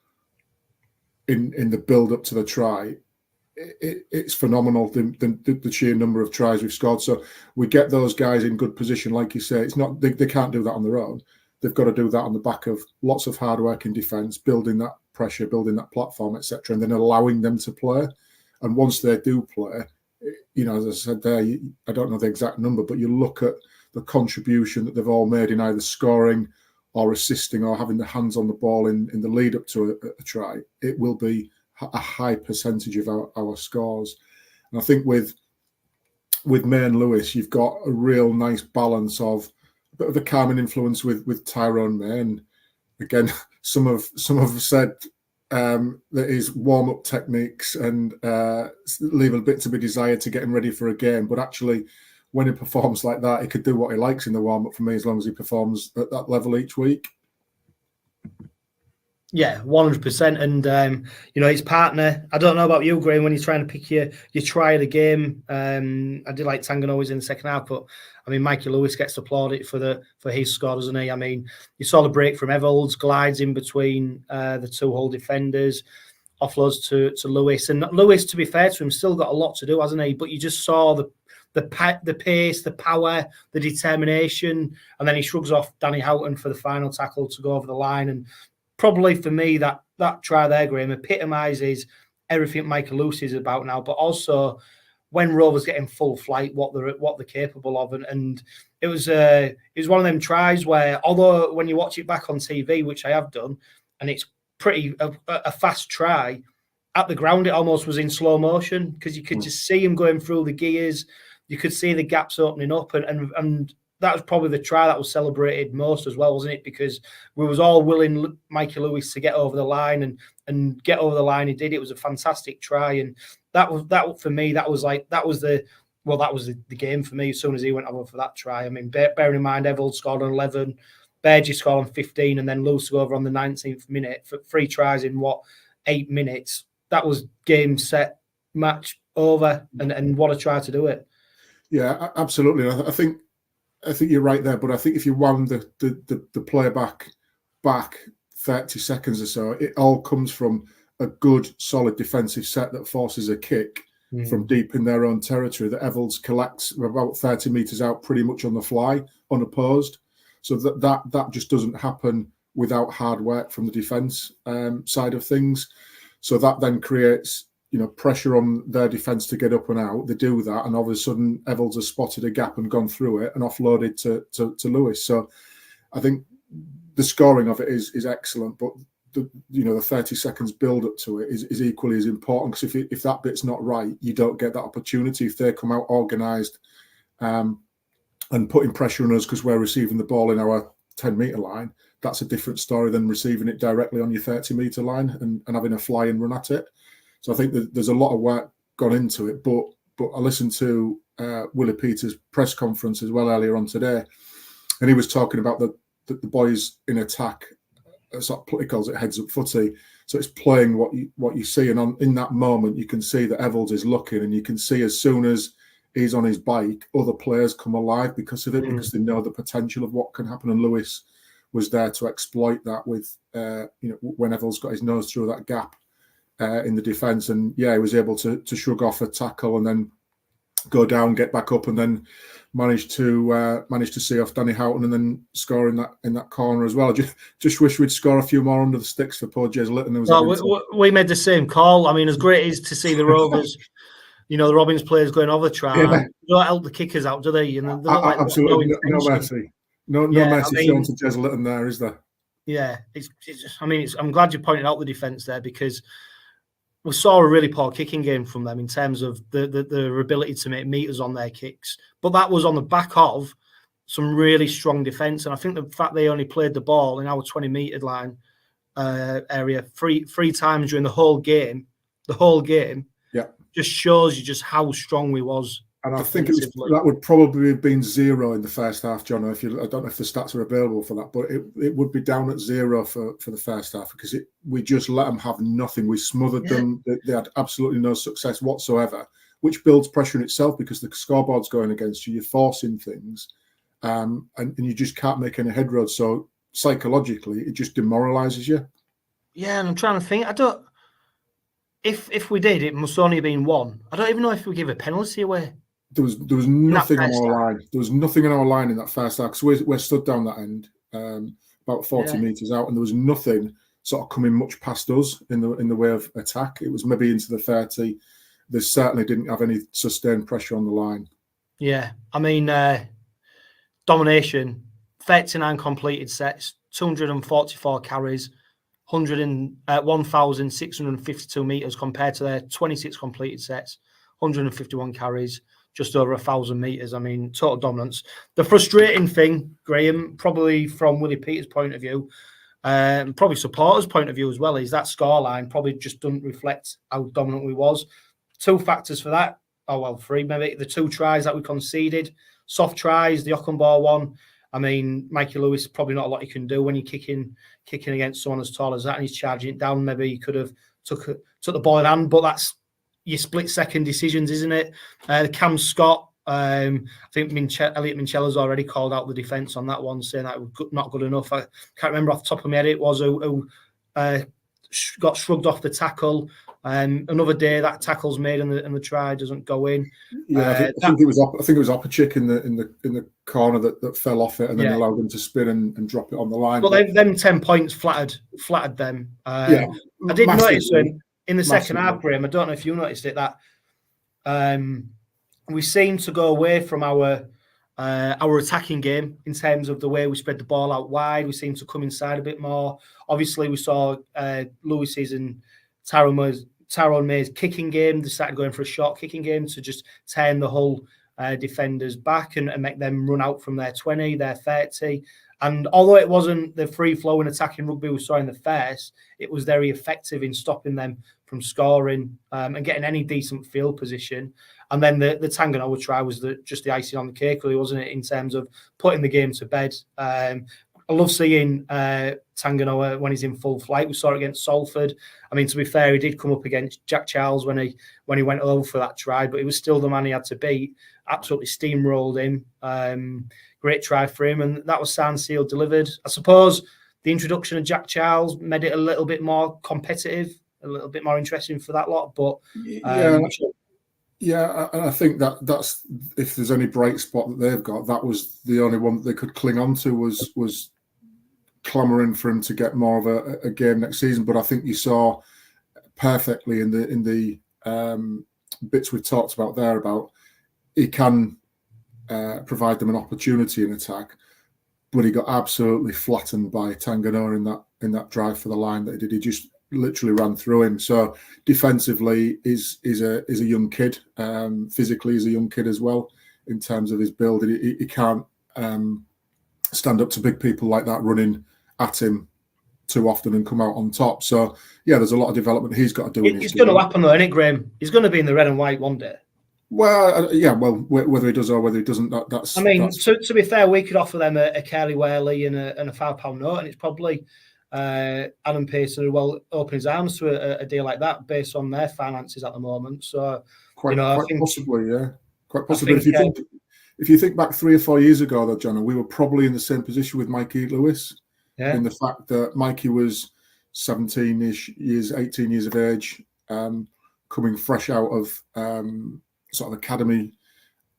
in the build-up to the try, it's phenomenal, the sheer number of tries we've scored. So we get those guys in good position, like you say. It's not they can't do that on their own. They've got to do that on the back of lots of hard work in defence, building that pressure, building that platform, etc., and then allowing them to play. And once they do play, you know, as I said there, I don't know the exact number, but you look at the contribution that they've all made in either scoring or assisting or having their hands on the ball in the lead up to a try, it will be a high percentage of our scores. And I think with May and Lewis, you've got a real nice balance of a bit of a calming influence with Tyrone May. And again, some have said that his warm-up techniques and leave a bit to be desired to get him ready for a game. But actually, when he performs like that, he could do what he likes in the warm-up for me, as long as he performs at that level each week. Yeah, 100%. And, you know, his partner, I don't know about you, Graham, when you're trying to pick your try of the game. I did like Tangan always in the second half, but, I mean, Mikey Lewis gets applauded for his score, doesn't he? I mean, you saw the break from Evalds, glides in between the 2 Hull defenders, offloads to Lewis. And Lewis, to be fair to him, still got a lot to do, hasn't he? But you just saw the pace, the power, the determination, and then he shrugs off Danny Houghton for the final tackle to go over the line. And probably for me, that try there, Graham, epitomises everything Michael Lewis is about now, but also when Rovers get in full flight, what they're capable of. And it was one of them tries where, although when you watch it back on TV, which I have done, and it's pretty a fast try, at the ground it almost was in slow motion, because you could just see him going through the gears. You could see the gaps opening up, and that was probably the try that was celebrated most as well, wasn't it? Because we was all willing Mikey Lewis to get over the line, and get over the line he did. It was a fantastic try, and that for me, that was the game for me as soon as he went over for that try. I mean, bearing in mind Evalds scored on 11, Burgess scored on 15, and then Lewis over on the 19th minute for 3 tries in 8 minutes. That was game, set, match, over, and what a try to do it. Yeah, absolutely. I think you're right there, but I think if you wound the player back 30 seconds or so, it all comes from a good, solid defensive set that forces a kick from deep in their own territory that 𝗲𝘆𝗲 collects about 30 metres out pretty much on the fly, unopposed. So that just doesn't happen without hard work from the defence side of things. So that then creates, you know, pressure on their defence to get up and out. They do that, and all of a sudden 𝗲𝘆𝗲 has spotted a gap and gone through it and offloaded to Lewis. So I think the scoring of it is excellent, but the 30 seconds build up to it is equally as important, because if that bit's not right, you don't get that opportunity. If they come out organised and putting pressure on us because we're receiving the ball in our 10-metre line, that's a different story than receiving it directly on your 30-metre line and having a fly and run at it. So I think that there's a lot of work gone into it. But I listened to Willie Peters' press conference as well earlier on today, and he was talking about the boys in attack. Sort of, he calls it heads up footy. So it's playing what you see, and in that moment you can see that 𝗲𝘆𝗲 is looking, and you can see as soon as he's on his bike, other players come alive because of it, because they know the potential of what can happen. And Lewis was there to exploit that with when 𝗲𝘆𝗲's got his nose through that gap in the defence, and he was able to shrug off a tackle and then go down, get back up, and then managed to see off Danny Houghton and then score in that corner as well. Just wish we'd score a few more under the sticks for poor 𝗬𝗲𝗏𝗏. We made the same call. I mean, as great as to see the Rovers, the Robins players going over try, they don't help the kickers out, do they? And absolutely no mercy. No mercy shown to 𝗬𝗲𝗏 there, is there? Yeah, I'm glad you pointed out the defence there, because we saw a really poor kicking game from them in terms of their ability to make meters on their kicks. But that was on the back of some really strong defence. And I think the fact they only played the ball in our 20-metre line area three times during the whole game, just shows you just how strong we was. And I think that would probably have been 0 in the first half, Johno. I don't know if the stats are available for that, but it would be down at 0 for the first half, because we just let them have nothing. We smothered them. They had absolutely no success whatsoever, which builds pressure in itself, because the scoreboard's going against you. You're forcing things, and you just can't make any headroad. So psychologically, it just demoralises you. Yeah, and I'm trying to think. If we did, it must only have been 1. I don't even know if we give a penalty away. There was nothing on our line. There was nothing on our line in that first half, because we're stood down that end, about 40 metres out, and there was nothing sort of coming much past us in the way of attack. It was maybe into the 30. They certainly didn't have any sustained pressure on the line. Yeah, I mean, domination, 39 completed sets, 244 carries, 1,652 metres compared to their 26 completed sets, 151 carries, just over 1,000 metres. I mean, total dominance. The frustrating thing, Graham, probably from Willie Peters' point of view, probably supporters' point of view as well, is that scoreline probably just doesn't reflect how dominant we was. 2 factors for that. 3 maybe. The 2 tries that we conceded, soft tries, the Ockenbaugh one. I mean, Mikey Lewis, probably not a lot you can do when you're kicking against someone as tall as that and he's charging it down. Maybe he could have took the ball in hand, but that's your split-second decisions, isn't it? Cam Scott, I think Elliot Minchella's already called out the defence on that one, saying that it was not good enough. I can't remember off the top of my head it was who got shrugged off the tackle. Another day that tackle's made and the try doesn't go in. Yeah, I think it was 𝗲𝗏𝗏𝗏𝗏 in the corner that fell off it and then allowed them to spin and drop it on the line. Well, them 10 points flattered them. I did notice in the second half, Graham, I don't know if you noticed it, that we seemed to go away from our attacking game in terms of the way we spread the ball out wide. We seemed to come inside a bit more. Obviously, we saw Lewis's and Tyrone May's kicking game. They started going for a short kicking game to just turn the whole defenders back and make them run out from their 20, their 30. And although it wasn't the free-flowing attacking rugby we saw in the first, it was very effective in stopping them from scoring and getting any decent field position. And then the Ṱanganoa try was just the icing on the cake, really, wasn't it, in terms of putting the game to bed. I love seeing Ṱanganoa when he's in full flight. We saw it against Salford. I mean, to be fair, he did come up against Jack Charles when he went over for that try, but he was still the man he had to beat. Absolutely steamrolled him. Great try for him, and that was signed, sealed, delivered. I suppose the introduction of Jack Charles made it a little bit more competitive, a little bit more interesting for that lot. But yeah, and I think that's if there's any bright spot that they've got, that was the only one that they could cling on to was clamouring for him to get more of a game next season. But I think you saw perfectly in the bits we've talked about there about he can provide them an opportunity in attack, but he got absolutely flattened by Tanganoa in that drive for the line that he did. He just literally ran through him. So defensively, is a young kid. Physically, he's a young kid as well in terms of his build. He can't stand up to big people like that running at him too often and come out on top. So yeah, there's a lot of development he's got to do. It's going to happen though, isn't it, Graham? He's going to be in the red and white one day. Well, yeah. Well, whether he does or whether he doesn't, that's. I mean, to be fair, we could offer them a 𝗬𝗄𝗃𝗍 and a £5 note, and it's probably Adam Pearson who will open his arms to a deal like that based on their finances at the moment. So quite possibly, yeah, quite possibly. If you think back 3 or 4 years ago, though, John, we were probably in the same position with Mikey Lewis. Yeah. In the fact that Mikey was 17-ish years, 18 years of age, coming fresh out of sort of academy.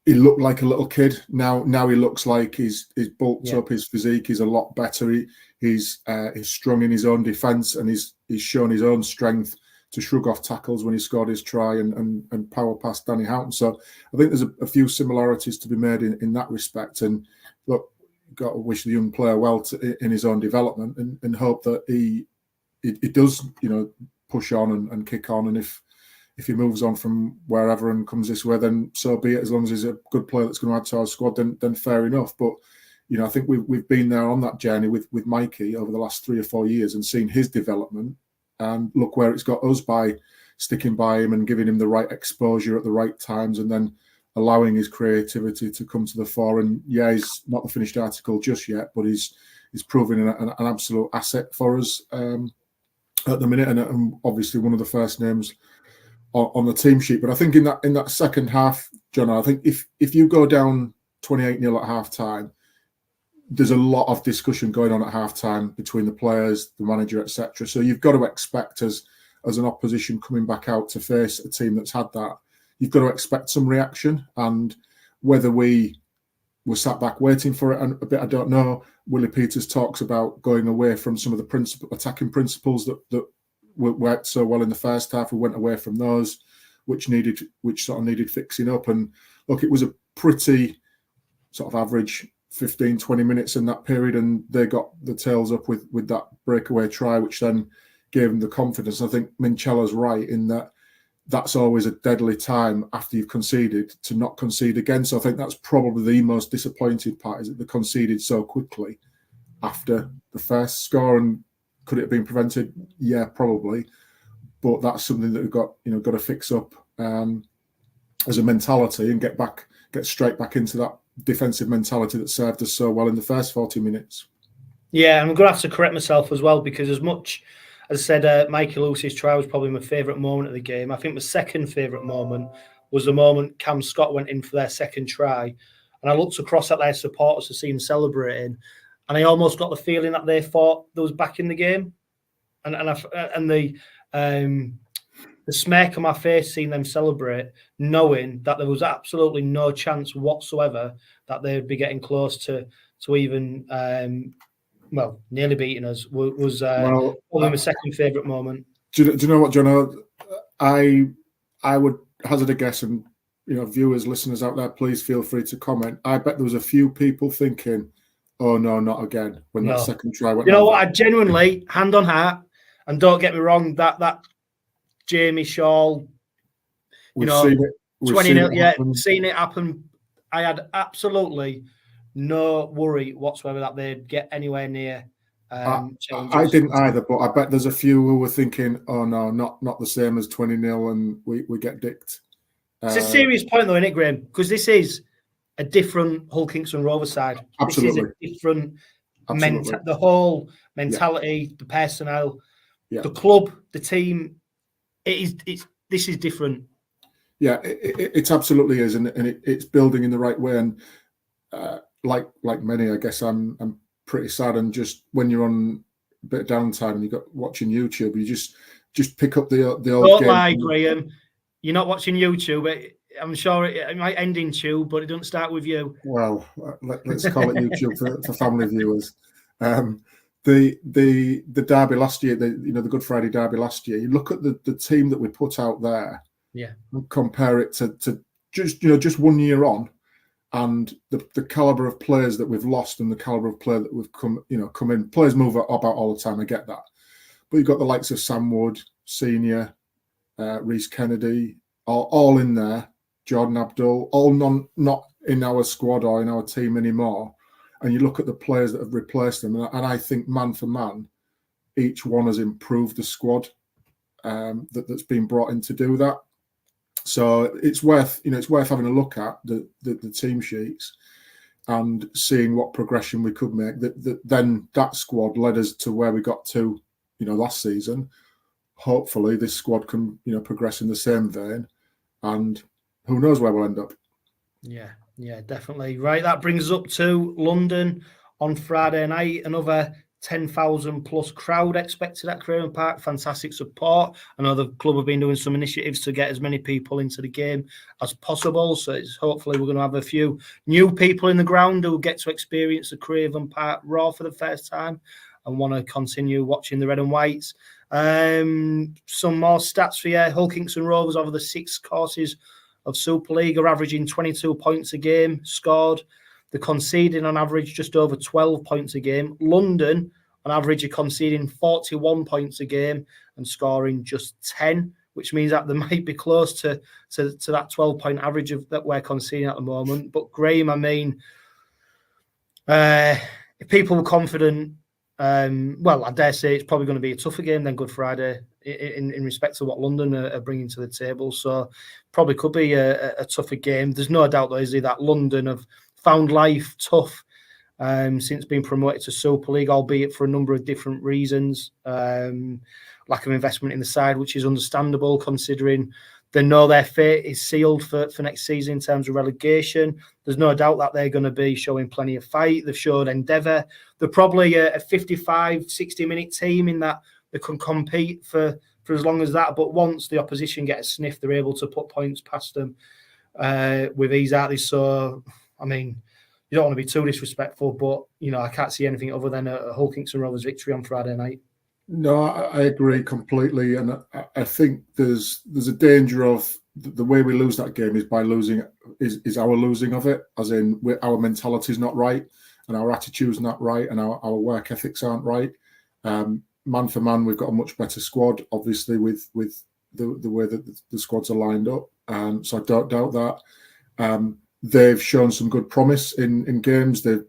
He looked like a little kid. Now he looks like he's bulked up. His physique is a lot better. He's strong in his own defence, and he's shown his own strength to shrug off tackles when he scored his try and power past Danny Houghton. So I think there's a few similarities to be made in that respect. And look, got to wish the young player well in his own development and hope that he does, push on and kick on. And if he moves on from wherever and comes this way, then so be it. As long as he's a good player that's going to add to our squad, then fair enough. But I think we've been there on that journey with Mikey over the last 3 or 4 years and seen his development. And look where it's got us by sticking by him and giving him the right exposure at the right times, and then allowing his creativity to come to the fore. And yeah, he's not the finished article just yet, but he's proving an absolute asset for us at the minute, and obviously one of the first names on the team sheet. But I think in that second half, John, I think if you go down 28-0 at half time, there's a lot of discussion going on at half time between the players, the manager, etc. So you've got to expect as an opposition coming back out to face a team that's had that, you've got to expect some reaction. And whether we were sat back waiting for it a bit, I don't know. Willie Peters talks about going away from some of the attacking principles that worked so well in the first half. We went away from those, which sort of needed fixing up. And look, it was a pretty sort of average 15-20 minutes in that period, and they got the tails up with that breakaway try, which then gave them the confidence. I think Minchella's right in that that's always a deadly time after you've conceded to not concede again. So I think that's probably the most disappointing part, is that they conceded so quickly after the first score. And could it have been prevented? Yeah, probably. But that's something that we've got to fix up as a mentality and get straight back into that defensive mentality that served us so well in the first 40 minutes. Yeah, and I'm going to have to correct myself as well, because as much as I said, Mikey Lewis's try was probably my favourite moment of the game, I think my second favourite moment was the moment Cam Scott went in for their second try, and I looked across at their supporters to see him celebrating, and I almost got the feeling that they thought there was back in the game, and the smirk on my face seeing them celebrate, knowing that there was absolutely no chance whatsoever that they would be getting close to even nearly beating us, was probably my second favourite moment. Do you know what, Johno? I would hazard a guess, and viewers, listeners out there, please feel free to comment. I bet there was a few people thinking, "Oh no, not again!" when that second try went. You know what? I genuinely, hand on heart, and don't get me wrong, that Jamie Shaw, 20-0, seen it happen. I had absolutely no worry whatsoever that they'd get anywhere near. I didn't either, but I bet there's a few who were thinking, "Oh no, not the same as 20-0, and we get dicked." It's a serious point, though, isn't it, Graham? Because this is a different Hull Kingston Rovers side. Absolutely, this is a different the whole mentality, the personnel, the club, the team. This is different. Yeah, it absolutely is, and it's building in the right way. And like many, I guess I'm pretty sad. And just when you're on bit of downtime and you got watching YouTube, you just pick up the old Don't game. lie, Graham. You're not watching YouTube. I'm sure it might end in tube, but it doesn't start with you. Well, let's call it YouTube for family viewers. The derby last year, the Good Friday derby last year. You look at the team that we put out there, and compare it to just 1 year on, and the caliber of players that we've lost and the caliber of player that we've come in. Players move about all the time. I get that, but you've got the likes of Sam Wood, Senior, Reece Kennedy, all in there. Jordan Abdul, all not in our squad or in our team anymore. And you look at the players that have replaced them, and I think man for man, each one has improved the squad that's been brought in to do that. So it's worth having a look at the team sheets and seeing what progression we could make. Then that squad led us to where we got to, last season. Hopefully, this squad can progress in the same vein, and who knows where we'll end up. Yeah, definitely. Right, that brings us up to London on Friday night. Another 10,000 plus crowd expected at Craven Park. Fantastic support. I know the club have been doing some initiatives to get as many people into the game as possible. So hopefully we're going to have a few new people in the ground who get to experience the Craven Park Raw for the first time and want to continue watching the red and whites. Some more stats for you. Hull Kingston Rovers over the 6 courses of Super League are averaging 22 points a game scored. They're conceding on average just over 12 points a game. London, on average, are conceding 41 points a game and scoring just 10, which means that they might be close to that 12-point average that we're conceding at the moment. But Graham, I mean, if people were confident, well, I dare say it's probably going to be a tougher game than Good Friday in respect to what London are bringing to the table. So probably could be a tougher game. There's no doubt, though, is there, that London have found life tough since being promoted to Super League, albeit for a number of different reasons. Lack of investment in the side, which is understandable considering they know their fate is sealed for next season in terms of relegation. There's no doubt that they're going to be showing plenty of fight. They've showed endeavour. They're probably a 55, 60-minute team in that they can compete for as long as that. But once the opposition get a sniff, they're able to put points past them with ease out. So, I mean, you don't want to be too disrespectful, but, I can't see anything other than a Hull Kingston Rovers victory on Friday night. No, I agree completely, and I think there's a danger of the way we lose that game is by losing is our losing of it, as in our mentality is not right, and our attitude's not right, and our work ethics aren't right. Man for man, we've got a much better squad, obviously, with the way that the squads are lined up. So I don't doubt that. They've shown some good promise in games. They've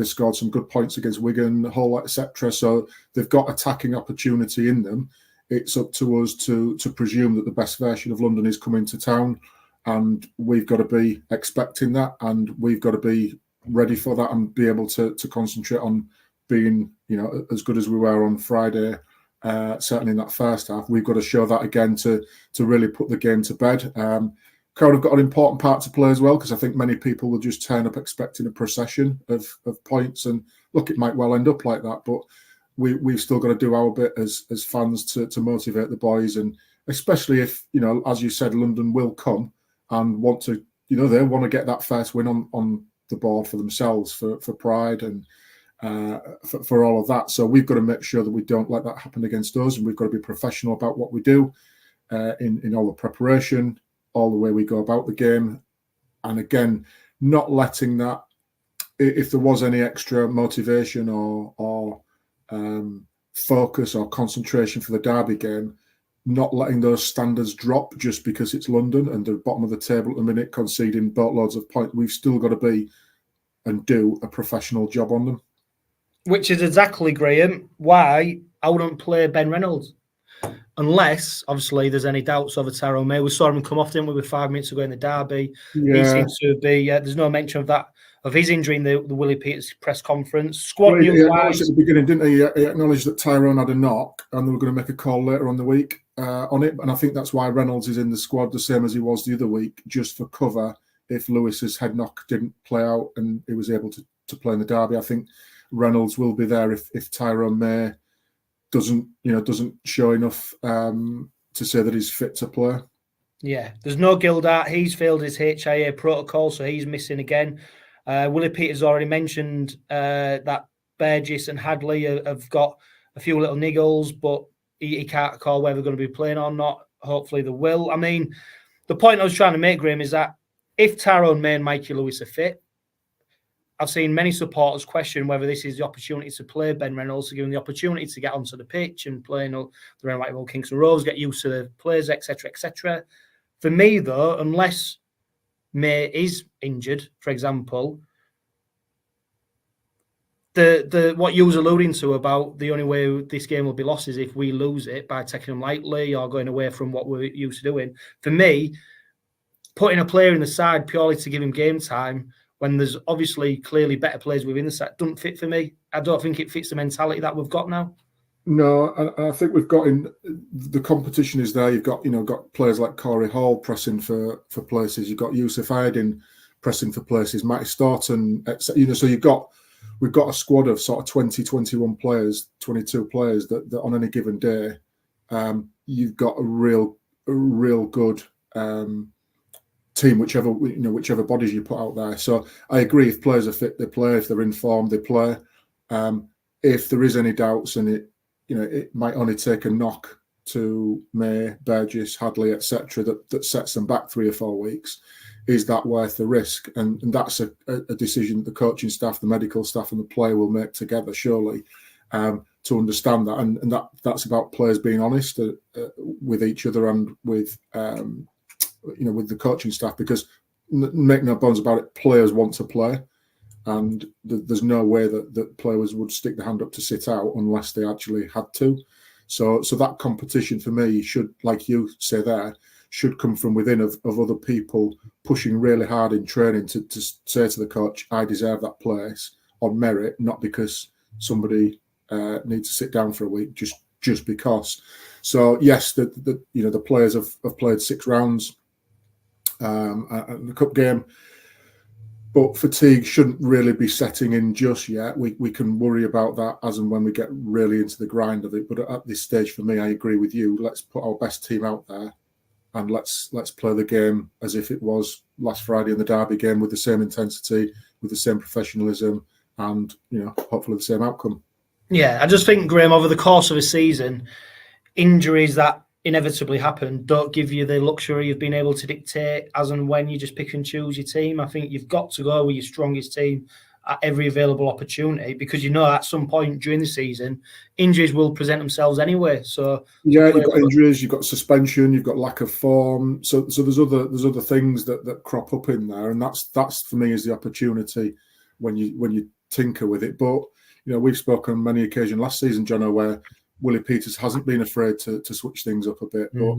scored some good points against Wigan, Hull, etc. So they've got attacking opportunity in them. It's up to us to presume that the best version of London is coming to town, and we've got to be expecting that, and we've got to be ready for that and be able to concentrate on being as good as we were on Friday. Certainly in that first half, we've got to show that again to really put the game to bed. Crowd have got an important part to play as well, because I think many people will just turn up expecting a procession of points, and look, it might well end up like that, but we've still got to do our bit as fans to motivate the boys, and especially if as you said, London will come and want to they want to get that first win on the board for themselves, for pride and for all of that. So we've got to make sure that we don't let that happen against us, and we've got to be professional about what we do in all the preparation, all the way we go about the game, and again, not letting that, if there was any extra motivation or focus or concentration for the derby game, not letting those standards drop just because it's London and the bottom of the table at the minute, conceding boatloads of points. We've still got to be and do a professional job on them. Which is exactly, Graham, why I wouldn't play Ben Reynolds. Unless, obviously, there's any doubts over Tyrone May. We saw him come off, didn't we, with 5 minutes ago in the derby. Yeah. He seems to be, there's no mention of his injury in the Willie Peters press conference. Squad well, he news-wise. at the beginning, didn't he? He acknowledged that Tyrone had a knock and they were going to make a call later on the week on it. And I think that's why Reynolds is in the squad the same as he was the other week, just for cover if Lewis's head knock didn't play out and he was able to play in the derby. I think Reynolds will be there if Tyrone May doesn't show enough to say that he's fit to play. Yeah, there's no Gildart. He's failed his HIA protocol, so he's missing again. Willie Peters already mentioned that Burgess and Hadley have got a few little niggles, but he can't call whether they're going to be playing or not. Hopefully they will. I mean, the point I was trying to make, Graham, is that if Tyrone May and Mikey Lewis are fit, I've seen many supporters question whether this is the opportunity to play Ben Reynolds, to give him the opportunity to get onto the pitch and play the Red Kingston Rovers, get used to the players, etc., etc. For me, though, unless May is injured, for example, what you was alluding to about the only way this game will be lost is if we lose it by taking them lightly or going away from what we're used to doing. For me, putting a player in the side purely to give him game time when there's obviously clearly better players within the side doesn't fit for me. I don't think it fits the mentality that we've got now. No, I think we've got in the competition is there. You've got got players like Corey Hall pressing for places. You've got 𝘂𝗍𝗄𝗏 pressing for places. Matty Staunton, so we've got a squad of sort of 20, 21 players, 22 players that on any given day, you've got a real good team, whichever bodies you put out there. So I agree. If players are fit, they play. If they're in form, they play. If there is any doubts, and it might only take a knock to May, Burgess, Hadley, etc., that sets them back 3 or 4 weeks. Is that worth the risk? And that's a decision the coaching staff, the medical staff, and the player will make together, surely, to understand that. And that's about players being honest with each other and with with the coaching staff, because make no bones about it, players want to play. And there's no way that players would stick their hand up to sit out unless they actually had to. So that competition for me should, like you say there, should come from within of other people pushing really hard in training to say to the coach, I deserve that place on merit, not because somebody needs to sit down for a week, just because. So yes, the players have played 6 rounds in the cup game. But fatigue shouldn't really be setting in just yet. We can worry about that as and when we get really into the grind of it. But at this stage, for me, I agree with you. Let's put our best team out there, and let's play the game as if it was last Friday in the derby game, with the same intensity, with the same professionalism, and hopefully the same outcome. Yeah, I just think, Graham, over the course of a season, injuries that inevitably happen don't give you the luxury of being able to dictate as and when you just pick and choose your team. I think you've got to go with your strongest team at every available opportunity, because at some point during the season injuries will present themselves anyway. So yeah, you've got injuries, you've got suspension, you've got lack of form. So there's other things that crop up in there, and that's for me is the opportunity when you tinker with it. But we've spoken on many occasions last season, Johno, where Willie Peters hasn't been afraid to switch things up a bit. But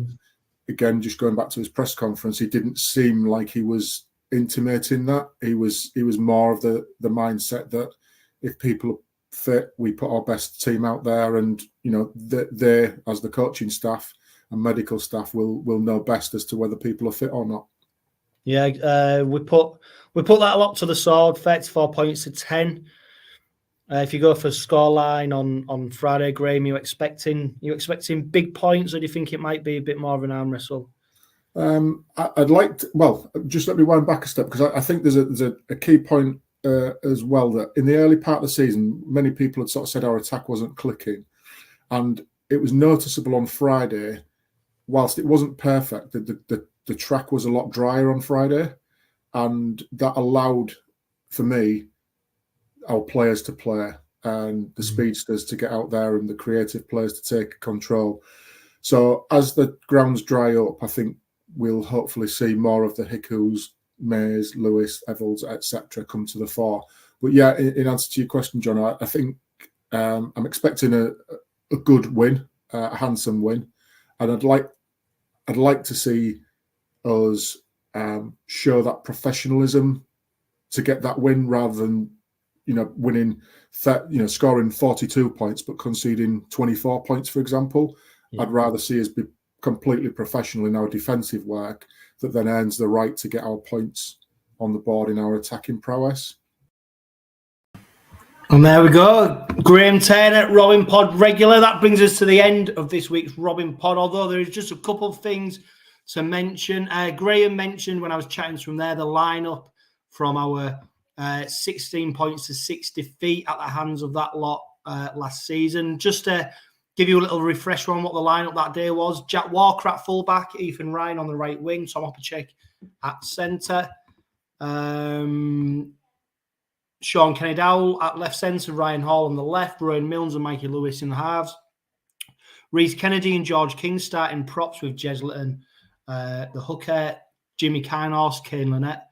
again, just going back to his press conference, he didn't seem like he was intimating that. He was more of the mindset that if people are fit, we put our best team out there, and they as the coaching staff and medical staff will know best as to whether people are fit or not. Yeah, we put that a lot to the sword. 34 points to 10. If you go for scoreline on Friday, Graham, you expecting big points, or do you think it might be a bit more of an arm wrestle? I'd like to. Well, just let me wind back a step, because I think there's a key point as well, that in the early part of the season, many people had sort of said our attack wasn't clicking, and it was noticeable on Friday. Whilst it wasn't perfect, the track was a lot drier on Friday, and that allowed, for me, our players to play and the speedsters to get out there and the creative players to take control. So as the grounds dry up, I think we'll hopefully see more of the Hickoos, Mays, Lewis, Evalds, etc. come to the fore. But yeah, in answer to your question, John, I think I'm expecting a good win, a handsome win, and I'd like to see us show that professionalism to get that win, rather than winning, scoring 42 points but conceding 24 points, for example. Yeah. I'd rather see us be completely professional in our defensive work that then earns the right to get our points on the board in our attacking prowess. And there we go. Graham Turner, Robin Pod regular. That brings us to the end of this week's Robin Pod, although there is just a couple of things to mention. Graham mentioned when I was chatting from there, the lineup from our 16 points to 60 feet at the hands of that lot last season. Just to give you a little refresher on what the lineup that day was: Jack Walker at fullback, Ethan Ryan on the right wing, Tom 𝗲𝗂𝗧 at centre, Sean Kenny-Dowell at left centre, Ryan Hall on the left, Rowan Milnes and Mikey Lewis in the halves, Reece Kennedy and George King starting props with 𝗬𝗓𝗏, the hooker, Jimmy Kynehorst, Kane Lynette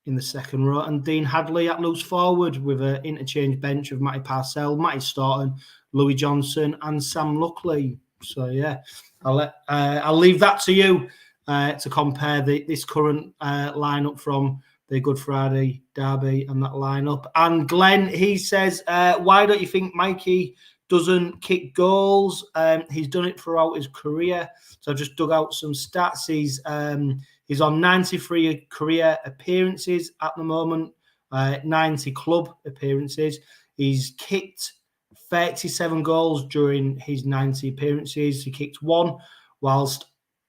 in the second row, and Dean Hadley at loose forward with an interchange bench of Matty Parcell, Matty Staunton, Louis Johnson and Sam Luckley. So yeah, I'll leave that to you to compare this current lineup from the Good Friday derby and that lineup. And Glenn, he says, why don't you think Mikey doesn't kick goals? He's done it throughout his career. So I've just dug out some stats. He's on 93 career appearances at the moment, 90 club appearances. He's kicked 37 goals during his 90 appearances. He kicked 1 whilst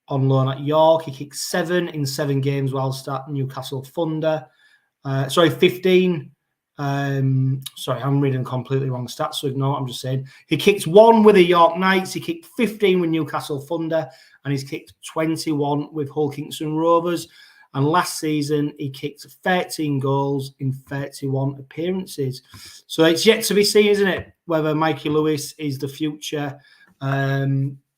on loan at York. He kicked 7 in 7 games whilst at Newcastle Thunder. 15. Sorry, I'm reading completely wrong stats, so ignore what I'm just saying. He kicked 1 with the York Knights. He kicked 15 with Newcastle Thunder. And he's kicked 21 with Hull Kingston Rovers. And last season, he kicked 13 goals in 31 appearances. So it's yet to be seen, isn't it, whether Mikey Lewis is the future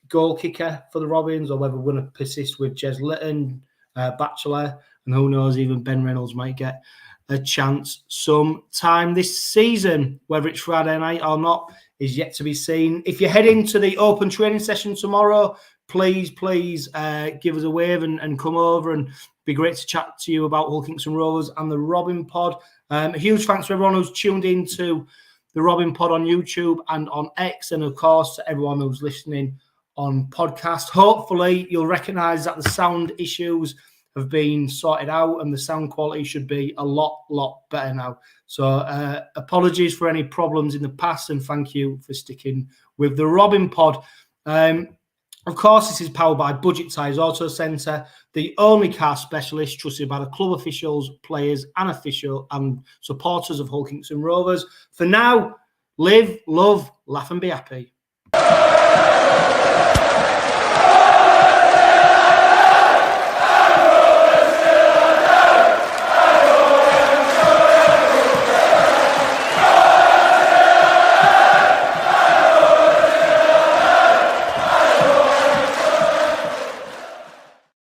goal kicker for the Robins, or whether we're going to persist with 𝗬𝗓𝗏, Bachelor, and who knows, even Ben Reynolds might get a chance sometime this season. Whether it's Friday night or not is yet to be seen. If you're heading to the open training session tomorrow, please give us a wave and come over, and be great to chat to you about Hull Kingston Rovers and the Robin Pod. A huge thanks to everyone who's tuned in to the Robin Pod on YouTube and on X, and of course to everyone who's listening on podcast. Hopefully you'll recognise that the sound issues have been sorted out and the sound quality should be a lot better now. So apologies for any problems in the past, and thank you for sticking with the Robin Pod. Of course, this is powered by Budget Tyres Auto Centre, the only car specialist trusted by the club officials, players and supporters of Hull Kingston Rovers. For now, live, love, laugh and be happy.